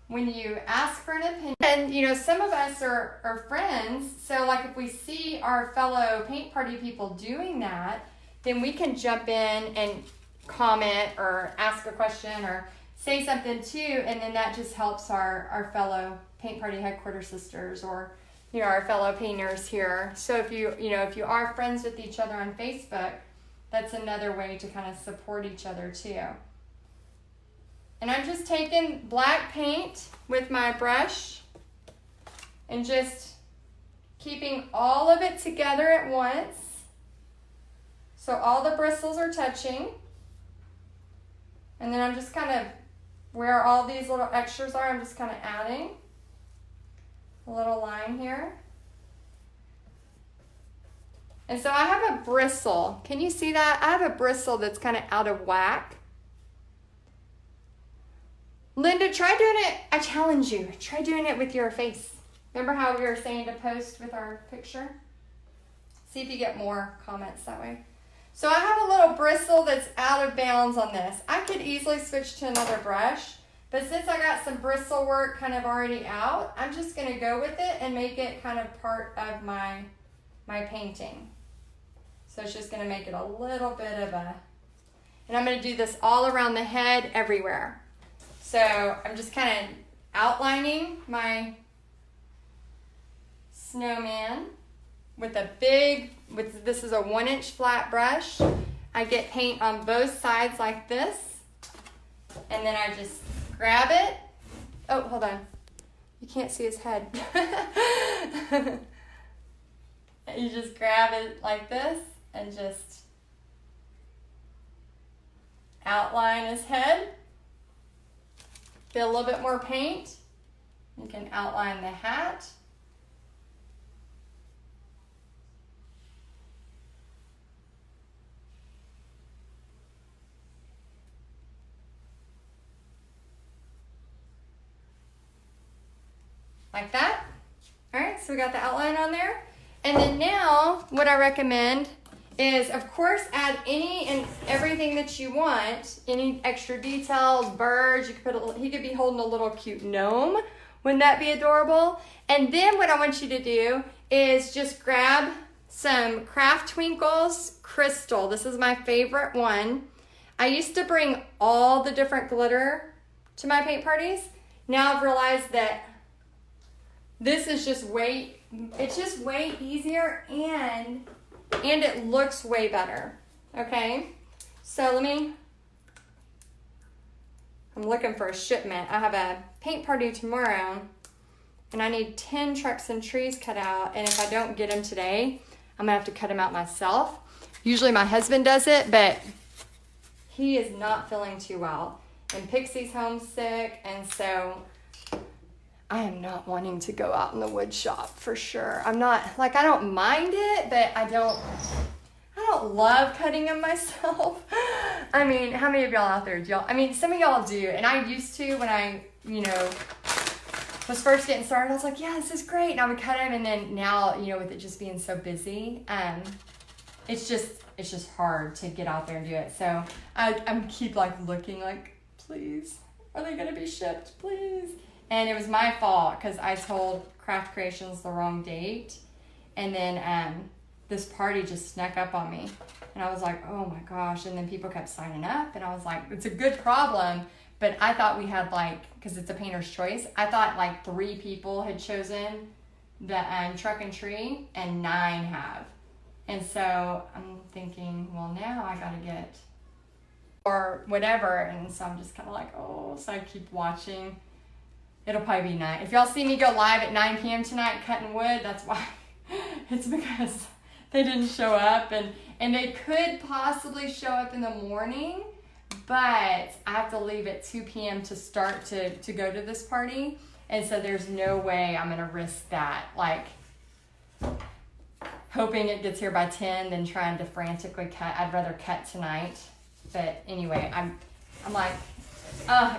Speaker 1: when you ask for an opinion, and you know, some of us are friends, so like if we see our fellow paint party people doing that, then we can jump in and comment or ask a question or say something too, and then that just helps our fellow Paint Party Headquarters sisters, or you know, our fellow painters here. So if if you are friends with each other on Facebook, that's another way to kind of support each other too. And I'm just taking black paint with my brush and just keeping all of it together at once. So all the bristles are touching. And then I'm just kind of, where all these little extras are, I'm just kind of adding a little line here. And so I have a bristle. Can you see that? I have a bristle that's kind of out of whack. Linda, try doing it. I challenge you. Try doing it with your face. Remember how we were saying to post with our picture? See if you get more comments that way. So I have a little bristle that's out of bounds on this. I could easily switch to another brush, but since I got some bristle work kind of already out, I'm just gonna go with it and make it kind of part of my painting. So it's just gonna make it a little bit of a, and I'm gonna do this all around the head, everywhere. So I'm just kind of outlining my snowman with a big, this is a 1-inch flat brush. I get paint on both sides like this, and then I just grab it. Oh, hold on. You can't see his head. You just grab it like this and just outline his head. Get a little bit more paint. You can outline the hat. Like that. All right, so we got the outline on there. And then now what I recommend is, of course, add any and everything that you want. Any extra details, birds. You could put he could be holding a little cute gnome. Wouldn't that be adorable? And then what I want you to do is just grab some Craft Twinkles Crystal. This is my favorite one. I used to bring all the different glitter to my paint parties. Now I've realized that this is just it's just way easier and it looks way better, okay? So I'm looking for a shipment. I have a paint party tomorrow and I need 10 trucks and trees cut out, and if I don't get them today, I'm gonna have to cut them out myself. Usually my husband does it, but he is not feeling too well. And Pixie's homesick, and so I am not wanting to go out in the wood shop for sure. I'm not, I don't mind it, but I don't love cutting them myself. I mean, how many of y'all out there do y'all, I mean, some of y'all do, and I used to when I, was first getting started. I was like, yeah, this is great, and I would cut them, and then now, with it just being so busy, it's just hard to get out there and do it. So I'm keep looking please, are they gonna be shipped, please? And it was my fault because I told Craft Creations the wrong date. And then this party just snuck up on me. And I was like, oh my gosh. And then people kept signing up. And I was like, it's a good problem. But I thought we had because it's a painter's choice, I thought 3 people had chosen the truck and tree and 9 have. And so I'm thinking, well, now I got to get, or whatever. And so I'm just kind of so I keep watching. It'll probably be 9. If y'all see me go live at 9 p.m. tonight cutting wood, that's why. It's because they didn't show up, and they could possibly show up in the morning, but I have to leave at 2 p.m. to start to go to this party, and so there's no way I'm gonna risk that. Hoping it gets here by 10 than trying to frantically cut. I'd rather cut tonight. But anyway, I'm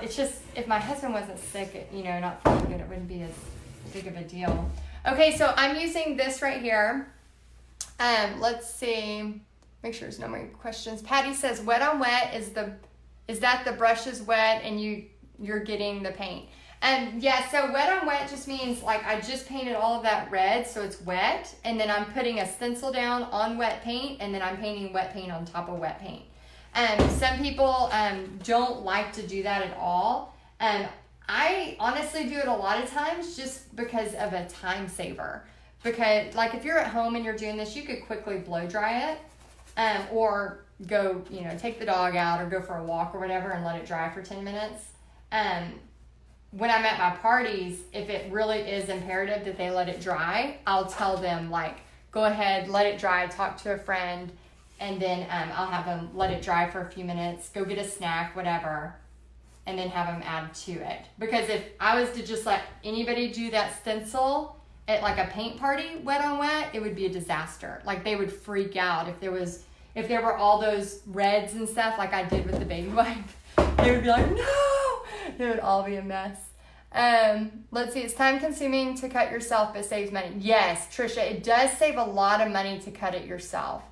Speaker 1: it's just, if my husband wasn't sick, not feeling good, it wouldn't be as big of a deal. Okay, so I'm using this right here. Let's see, make sure there's no more questions. Patty says, wet on wet, is that the brush is wet and you're getting the paint? Yeah, so wet on wet just means I just painted all of that red, so it's wet, and then I'm putting a stencil down on wet paint, and then I'm painting wet paint on top of wet paint. Some people don't like to do that at all. I honestly do it a lot of times just because of a time saver. Because if you're at home and you're doing this, you could quickly blow dry it, or go, take the dog out or go for a walk or whatever and let it dry for 10 minutes. When I'm at my parties, if it really is imperative that they let it dry, I'll tell them go ahead, let it dry, talk to a friend, and then I'll have them let it dry for a few minutes, go get a snack, whatever, and then have them add to it. Because if I was to just let anybody do that stencil at a paint party, wet on wet, it would be a disaster. They would freak out if there were all those reds and stuff like I did with the baby wipe. They would be like, no! It would all be a mess. Let's see, it's time consuming to cut yourself, but saves money. Yes, Trisha, it does save a lot of money to cut it yourself.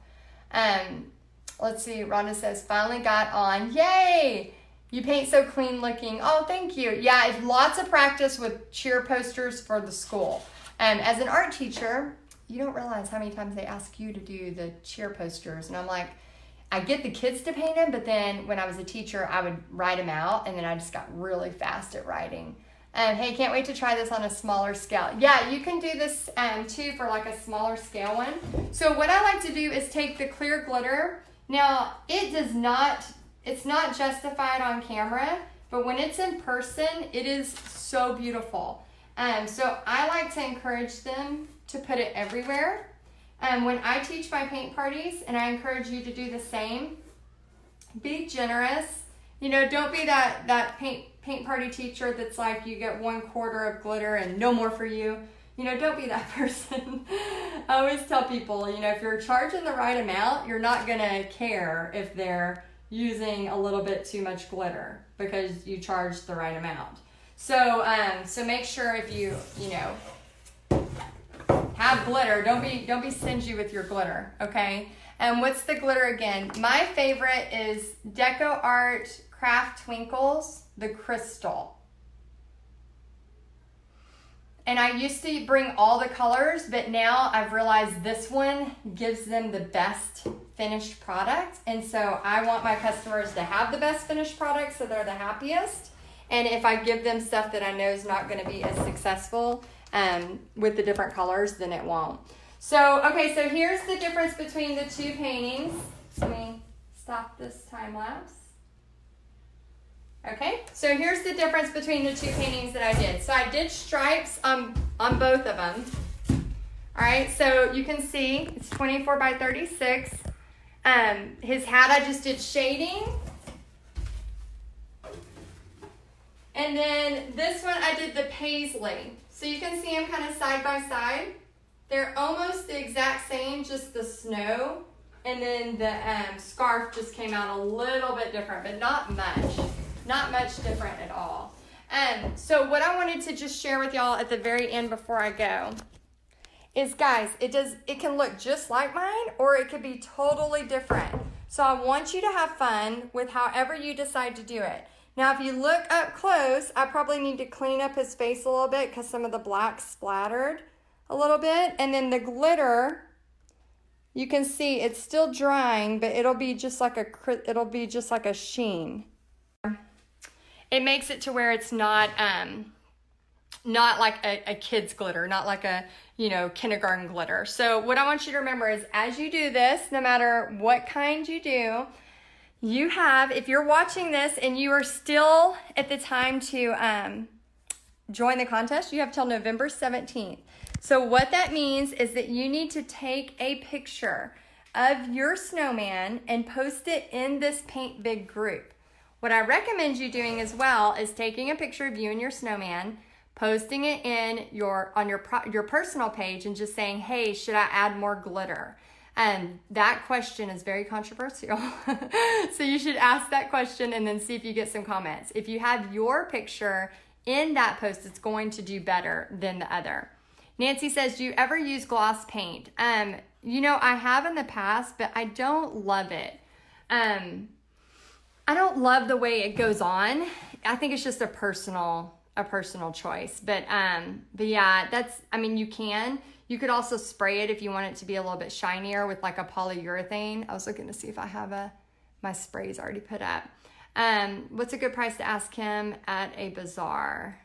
Speaker 1: Let's see, Rhonda says, finally got on. Yay! You paint so clean looking. Oh, thank you. Yeah, it's lots of practice with cheer posters for the school. As an art teacher, you don't realize how many times they ask you to do the cheer posters. And I'm like, I get the kids to paint them, but then when I was a teacher, I would write them out, and then I just got really fast at writing. Hey, can't wait to try this on a smaller scale. Yeah, you can do this too for like a smaller scale one. So what I like to do is take the clear glitter. Now, it's not justified on camera, but when it's in person, it is so beautiful. So I like to encourage them to put it everywhere. When I teach my paint parties, and I encourage you to do the same, be generous. You know, don't be that paint party teacher that's like, you get 1/4 of glitter and no more for you. You know, don't be that person. I always tell people, you know, if you're charging the right amount, you're not gonna care if they're using a little bit too much glitter because you charged the right amount. So so make sure if you know, have glitter, don't be stingy with your glitter, okay? And what's the glitter again? My favorite is Deco Art Craft Twinkles, the crystal. And I used to bring all the colors, but now I've realized this one gives them the best finished product. And so I want my customers to have the best finished product so they're the happiest. And if I give them stuff that I know is not going to be as successful with the different colors, then it won't. So, okay, so here's the difference between the two paintings. Let me stop this time lapse. Okay, so here's the difference between the two paintings that I did. So I did stripes on both of them. All right, so you can see it's 24 by 36. His hat, I just did shading. And then this one, I did the paisley. So you can see them kind of side by side. They're almost the exact same, just the snow. And then the scarf just came out a little bit different, but not much. Not much different at all. So what I wanted to just share with y'all at the very end before I go is, guys, it can look just like mine, or it could be totally different. So I want you to have fun with however you decide to do it. Now, if you look up close, I probably need to clean up his face a little bit because some of the black splattered a little bit. And then the glitter, you can see it's still drying, but it'll be just like a sheen. It makes it to where it's not like a kid's glitter, not like a, kindergarten glitter. So what I want you to remember is, as you do this, no matter what kind you do, you have, if you're watching this and you are still at the time to join the contest, you have till November 17th. So what that means is that you need to take a picture of your snowman and post it in this Paint Big group. What I recommend you doing as well is taking a picture of you and your snowman, posting it in your personal page, and just saying, hey, should I add more glitter? And that question is very controversial. So you should ask that question and then see if you get some comments. If you have your picture in that post, it's going to do better than the other. Nancy says, do you ever use gloss paint? I have in the past, but I don't love it. I don't love the way it goes on. I think it's just a personal choice. But yeah, you could also spray it if you want it to be a little bit shinier with like a polyurethane. I was looking to see if I have my sprays already put up. What's a good price to ask him at a bazaar?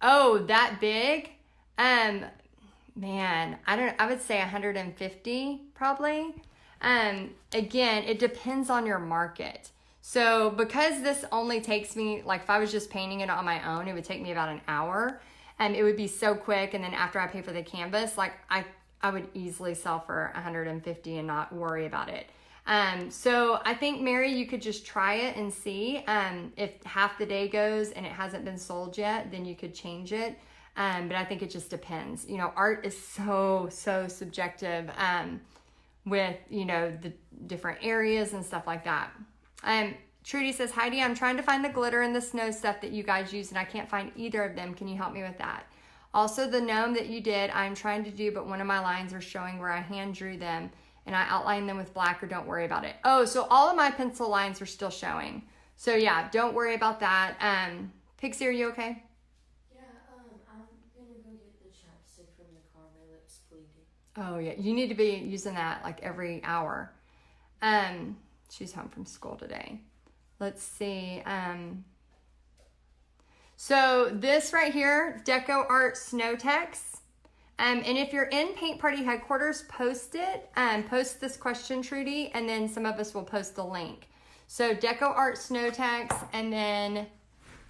Speaker 1: Oh, that big? Man, I would say 150 probably. Again, it depends on your market. So because this only takes me, like if I was just painting it on my own, it would take me about an hour, and it would be so quick. And then after I pay for the canvas, like I would easily sell for 150 and not worry about it. So I think, Mary, you could just try it and see. If half the day goes and it hasn't been sold yet, then you could change it. But I think it just depends. Art is so subjective. With, the different areas and stuff like that. Trudy says, Heidi, I'm trying to find the glitter and the snow stuff that you guys use, and I can't find either of them. Can you help me with that? Also, the gnome that you did, I'm trying to do, but one of my lines are showing where I hand drew them, and I outline them with black, or don't worry about it. Oh, so all of my pencil lines are still showing. So yeah, don't worry about that. Pixie, are you okay?
Speaker 2: Yeah, I'm gonna go get the chapstick from the car. My lips bleeding.
Speaker 1: Oh yeah, you need to be using that like every hour. She's home from school today. Let's see. So this right here, Deco Art Snow Text. And if you're in Paint Party headquarters, post it. Post this question, Trudy, and then some of us will post the link. So Deco Art Snow Text, and then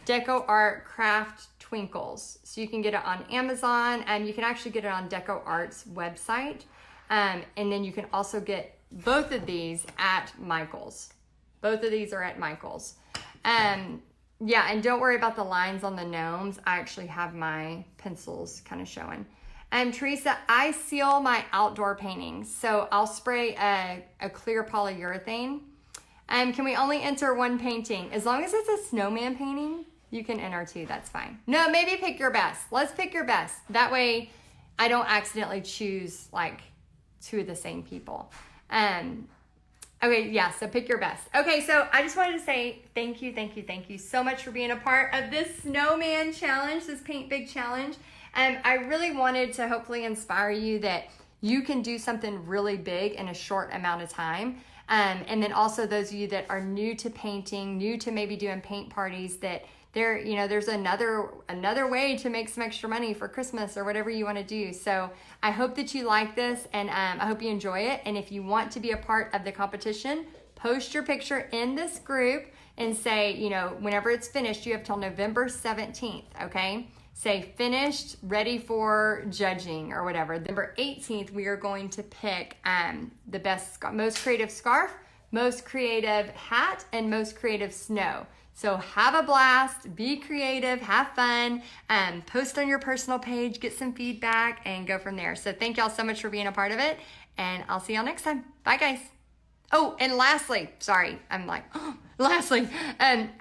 Speaker 1: Deco Art Craft Twinkles. So you can get it on Amazon, and you can actually get it on Deco Art's website. And then you can also get both of these at Michael's. Both of these are at Michael's. Yeah, and don't worry about the lines on the gnomes. I actually have my pencils kind of showing. Teresa, I seal my outdoor paintings. So I'll spray a clear polyurethane. Can we only enter one painting? As long as it's a snowman painting, you can enter two, that's fine. No, maybe pick your best. Let's pick your best. That way I don't accidentally choose like two of the same people. Okay, yeah, so pick your best. Okay, so I just wanted to say thank you so much for being a part of this Snowman Challenge, this Paint Big Challenge. I really wanted to hopefully inspire you that you can do something really big in a short amount of time. And then also those of you that are new to painting, new to maybe doing paint parties, that there's another way to make some extra money for Christmas or whatever you want to do. So I hope that you like this, and I hope you enjoy it. And if you want to be a part of the competition, post your picture in this group and say, whenever it's finished, you have till November 17th, okay? Say finished, ready for judging or whatever. November 18th, we are going to pick the best, most creative scarf, most creative hat, and most creative snow. So have a blast, be creative, have fun, post on your personal page, get some feedback, and go from there. So thank y'all so much for being a part of it, and I'll see y'all next time. Bye, guys. Oh, and lastly,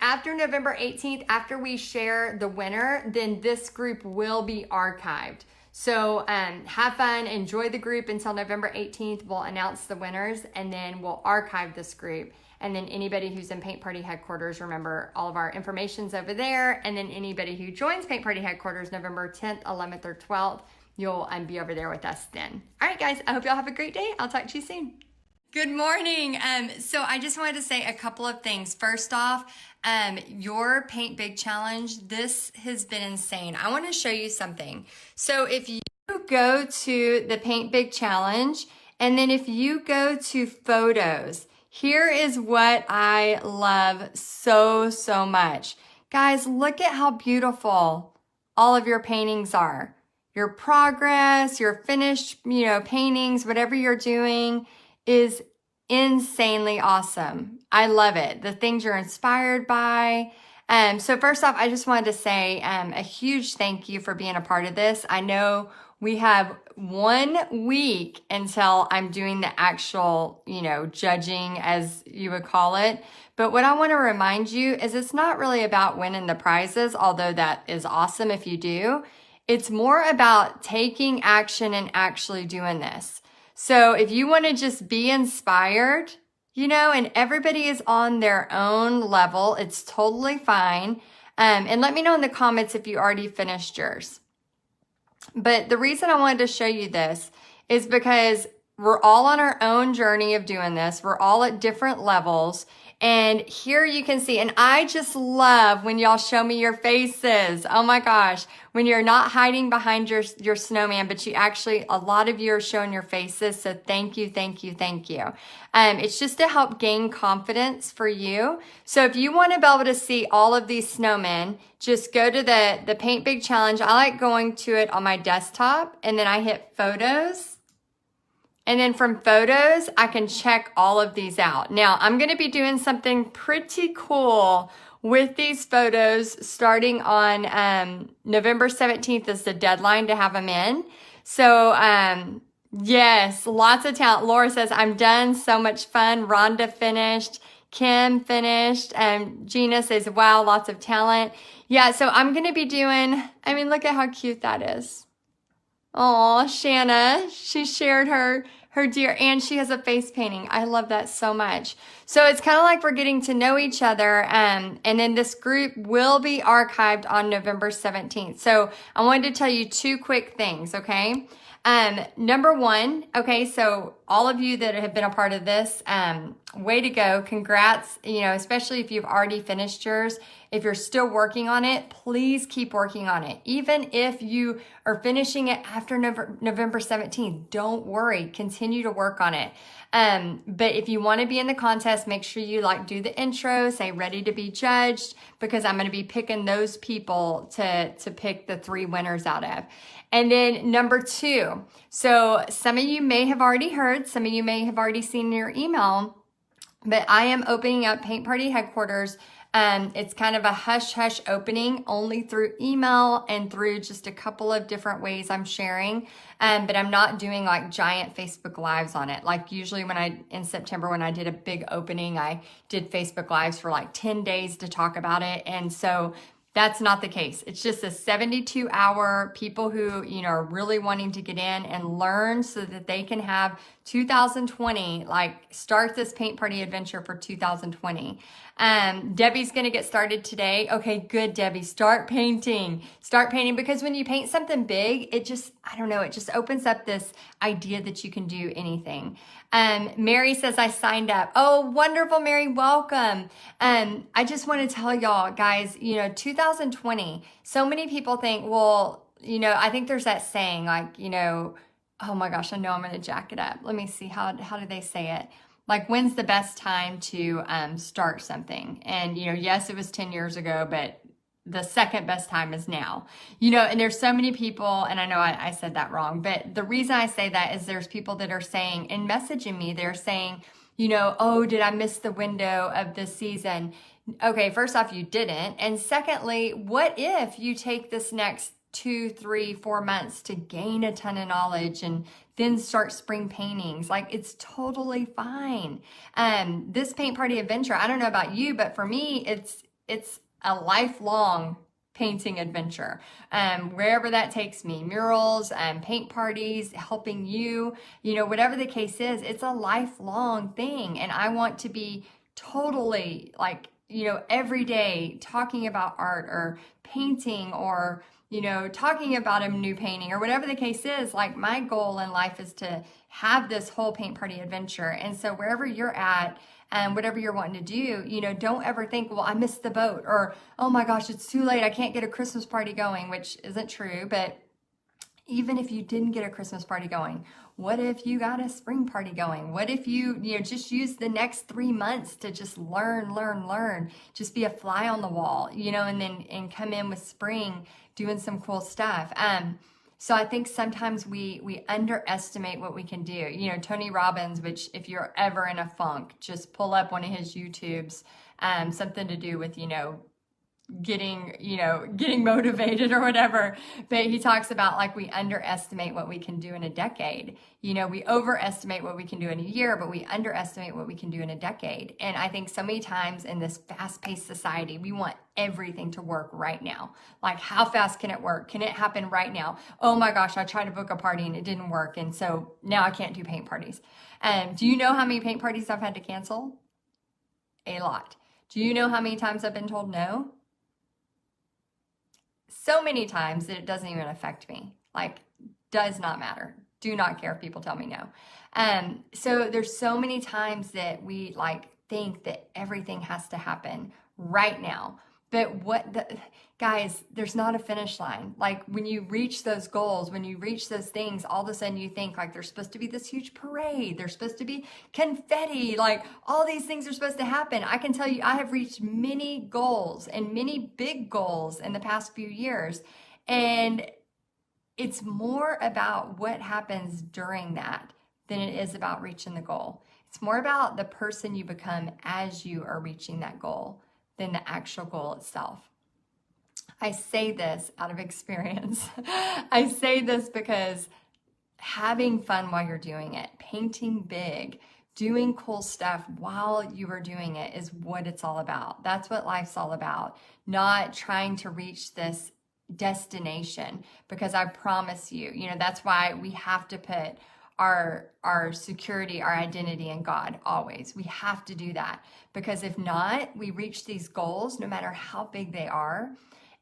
Speaker 1: after November 18th, after we share the winner, then this group will be archived. So have fun, enjoy the group until November 18th. We'll announce the winners, and then we'll archive this group. And then anybody who's in Paint Party headquarters, remember all of our information's over there. And then anybody who joins Paint Party headquarters November 10th, 11th, or 12th, you'll be over there with us then. All right, guys, I hope y'all have a great day. I'll talk to you soon. Good morning. So I just wanted to say a couple of things. First off, your Paint Big Challenge, this has been insane. I want to show you something. So if you go to the Paint Big Challenge, and then if you go to photos, here is what I love so much. Guys, look at how beautiful all of your paintings are. Your progress, your finished, paintings, whatever you're doing is insanely awesome. I love it. The things you're inspired by. So first off, I just wanted to say a huge thank you for being a part of this. I know we have 1 week until I'm doing the actual, judging, as you would call it. But what I want to remind you is it's not really about winning the prizes, although that is awesome if you do. It's more about taking action and actually doing this. So if you want to just be inspired, and everybody is on their own level, it's totally fine. And let me know in the comments if you already finished yours. But the reason I wanted to show you this is because we're all on our own journey of doing this. We're all at different levels. And here you can see, and I just love when y'all show me your faces. Oh my gosh, when you're not hiding behind your snowman, but you actually, a lot of you are showing your faces. So thank you. It's just to help gain confidence for you. So if you want to be able to see all of these snowmen, just go to the Paint Big Challenge. I like going to it on my desktop, and then I hit photos. And then from photos, I can check all of these out. Now, I'm going to be doing something pretty cool with these photos starting on November 17th is the deadline to have them in. So, yes, lots of talent. Laura says, I'm done. So much fun. Rhonda finished. Kim finished. Gina says, wow, lots of talent. Yeah, so I'm going to be doing, look at how cute that is. Oh, Shanna, she shared her Her dear, and she has a face painting. I love that so much. So it's kind of like we're getting to know each other. And then this group will be archived on November 17th. So I wanted to tell you two quick things, okay? Number one, okay, so all of you that have been a part of this, way to go. Congrats, especially if you've already finished yours. If you're still working on it, please keep working on it. Even if you are finishing it after November 17th, don't worry, continue to work on it. But if you want to be in the contest, make sure you do the intro, say ready to be judged, because I'm going to be picking those people to pick the 3 winners out of. And then number 2, so some of you may have already heard, some of you may have already seen in your email, but I am opening up Paint Party headquarters. It's kind of a hush-hush opening, only through email and through just a couple of different ways I'm sharing. But I'm not doing giant Facebook Lives on it. Like usually in September, when I did a big opening, I did Facebook Lives for 10 days to talk about it. And so that's not the case. It's just a 72-hour people who, are really wanting to get in and learn so that they can have 2020, start this paint party adventure for 2020. Debbie's going to get started today. Okay, good, Debbie. Start painting. Start painting, because when you paint something big, it just opens up this idea that you can do anything. Mary says, I signed up. Oh, wonderful, Mary. Welcome. I just want to tell y'all, guys, 2020, so many people think, well, I think there's that saying oh my gosh, I know I'm going to jack it up. Let me see. How do they say it? When's the best time to start something? And, yes, it was 10 years ago, but the second best time is now. And there's so many people, and I know I said that wrong, but the reason I say that is there's people that are saying, and messaging me, they're saying, oh, did I miss the window of this season? Okay, first off, you didn't. And secondly, what if you take this next 2, 3, 4 months to gain a ton of knowledge and then start spring paintings? It's totally fine. This paint party adventure, I don't know about you, but for me, it's a lifelong painting adventure. Wherever that takes me, murals, paint parties, helping you, whatever the case is, it's a lifelong thing. And I want to be totally every day talking about art or painting or talking about a new painting or whatever the case is. My goal in life is to have this whole paint party adventure. And so wherever you're at and whatever you're wanting to do, don't ever think, well, I missed the boat, or, oh my gosh, it's too late, I can't get a Christmas party going, which isn't true. But even if you didn't get a Christmas party going, what if you got a spring party going? What if you just use the next 3 months to just learn, just be a fly on the wall, and come in with spring doing some cool stuff. So I think sometimes we underestimate what we can do. Tony Robbins, which if you're ever in a funk, just pull up one of his YouTubes, something to do with, getting motivated or whatever. But he talks about we underestimate what we can do in a decade. We overestimate what we can do in a year, but we underestimate what we can do in a decade. And I think so many times in this fast-paced society, we want everything to work right now. How fast can it work? Can it happen right now? Oh my gosh, I tried to book a party and it didn't work. And so now I can't do paint parties. Do you know how many paint parties I've had to cancel? A lot. Do you know how many times I've been told no? So many times that it doesn't even affect me. Does not matter. Do not care if people tell me no. So there's so many times that we think that everything has to happen right now. But guys, there's not a finish line. When you reach those goals, when you reach those things, all of a sudden you think there's supposed to be this huge parade. There's supposed to be confetti. All these things are supposed to happen. I can tell you, I have reached many goals and many big goals in the past few years. And it's more about what happens during that than it is about reaching the goal. It's more about the person you become as you are reaching that goal than the actual goal itself. I say this out of experience. I say this because having fun while you're doing it, painting big, doing cool stuff while you are doing it is what it's all about. That's what life's all about. Not trying to reach this destination, because I promise you, that's why we have to put our security, our identity in God always. We have to do that, because if not, we reach these goals no matter how big they are,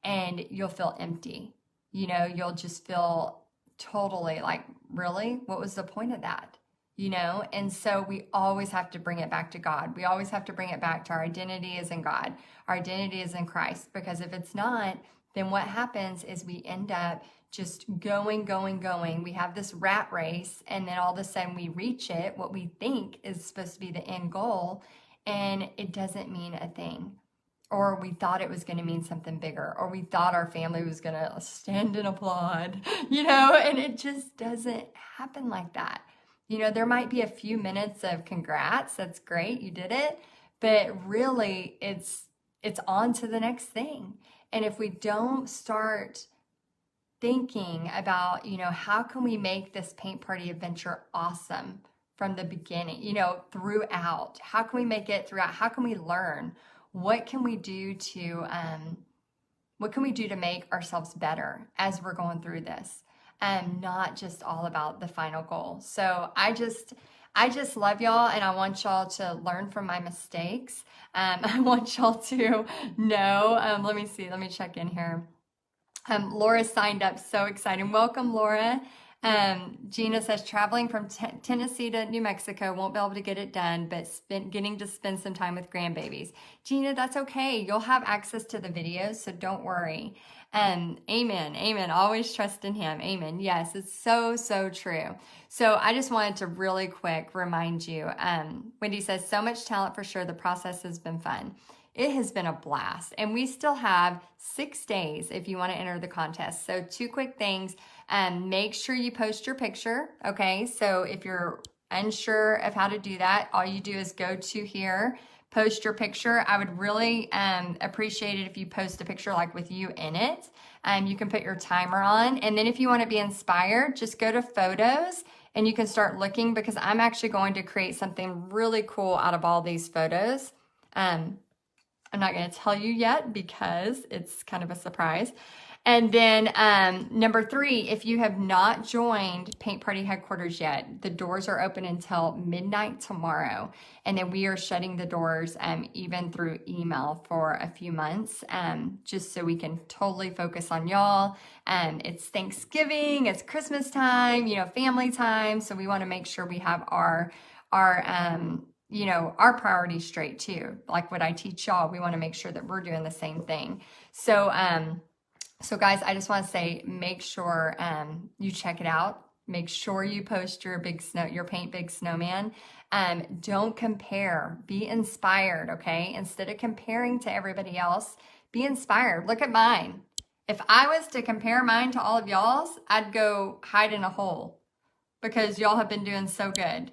Speaker 1: and you'll feel empty. You know, you'll just feel totally like, really? What was the point of that? You know, and so we always have to bring it back to God. We always have to bring it back to our identity is in God. Our identity is in Christ, because if it's not, then what happens is we end up just going. We have this rat race, and then all of a sudden we reach it, what we think is supposed to be the end goal, and it doesn't mean a thing. Or we thought it was going to mean something bigger, or we thought our family was going to stand and applaud, you know, and it just doesn't happen like that. You know, there might be a few minutes of congrats, that's great, you did it, but really it's on to the next thing. And if we don't start thinking about, you know, how can we make this paint party adventure awesome from the beginning, you know, throughout, how can we make it throughout, how can we learn, what can we do to make ourselves better as we're going through this, and not just all about the final goal. So I just love y'all, and I want y'all to learn from my mistakes. I want y'all to know, let me check in here. Laura signed up, so exciting. Welcome, Laura. Gina says, traveling from Tennessee to New Mexico, won't be able to get it done, but getting to spend some time with grandbabies. Gina, that's okay. You'll have access to the videos, so don't worry. Amen. Always trust in him. Amen. Yes, it's so, so true. So I just wanted to really quick remind you, Wendy says, so much talent for sure. The process has been fun. It has been a blast, and we still have 6 days if you want to enter the contest. So 2 quick things. Make sure you post your picture, okay? So if you're unsure of how to do that, all you do is go to here, post your picture. I would really appreciate it if you post a picture like with you in it. You can put your timer on, and then if you want to be inspired, just go to photos and you can start looking, because I'm actually going to create something really cool out of all these photos. I'm not going to tell you yet because it's kind of a surprise. And then number 3, if you have not joined Paint Party Headquarters yet, the doors are open until midnight tomorrow. And then we are shutting the doors even through email for a few months, just so we can totally focus on y'all. It's Thanksgiving, it's Christmas time, you know, family time. So we want to make sure we have our priorities straight too. Like what I teach y'all, we want to make sure that we're doing the same thing. So guys, I just want to say, make sure you check it out. Make sure you post your paint big snowman. Don't compare. Be inspired, okay? Instead of comparing to everybody else, be inspired. Look at mine. If I was to compare mine to all of y'all's, I'd go hide in a hole, because y'all have been doing so good.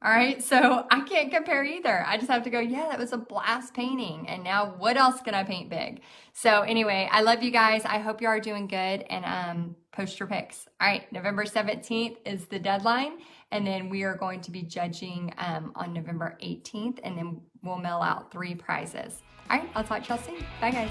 Speaker 1: All right, so I can't compare either. I just have to go, yeah, that was a blast painting. And now what else can I paint big? So anyway, I love you guys. I hope you are doing good, and post your pics. All right, November 17th is the deadline. And then we are going to be judging on November 18th, and then we'll mail out 3 prizes. All right, I'll talk to y'all soon. Bye, guys.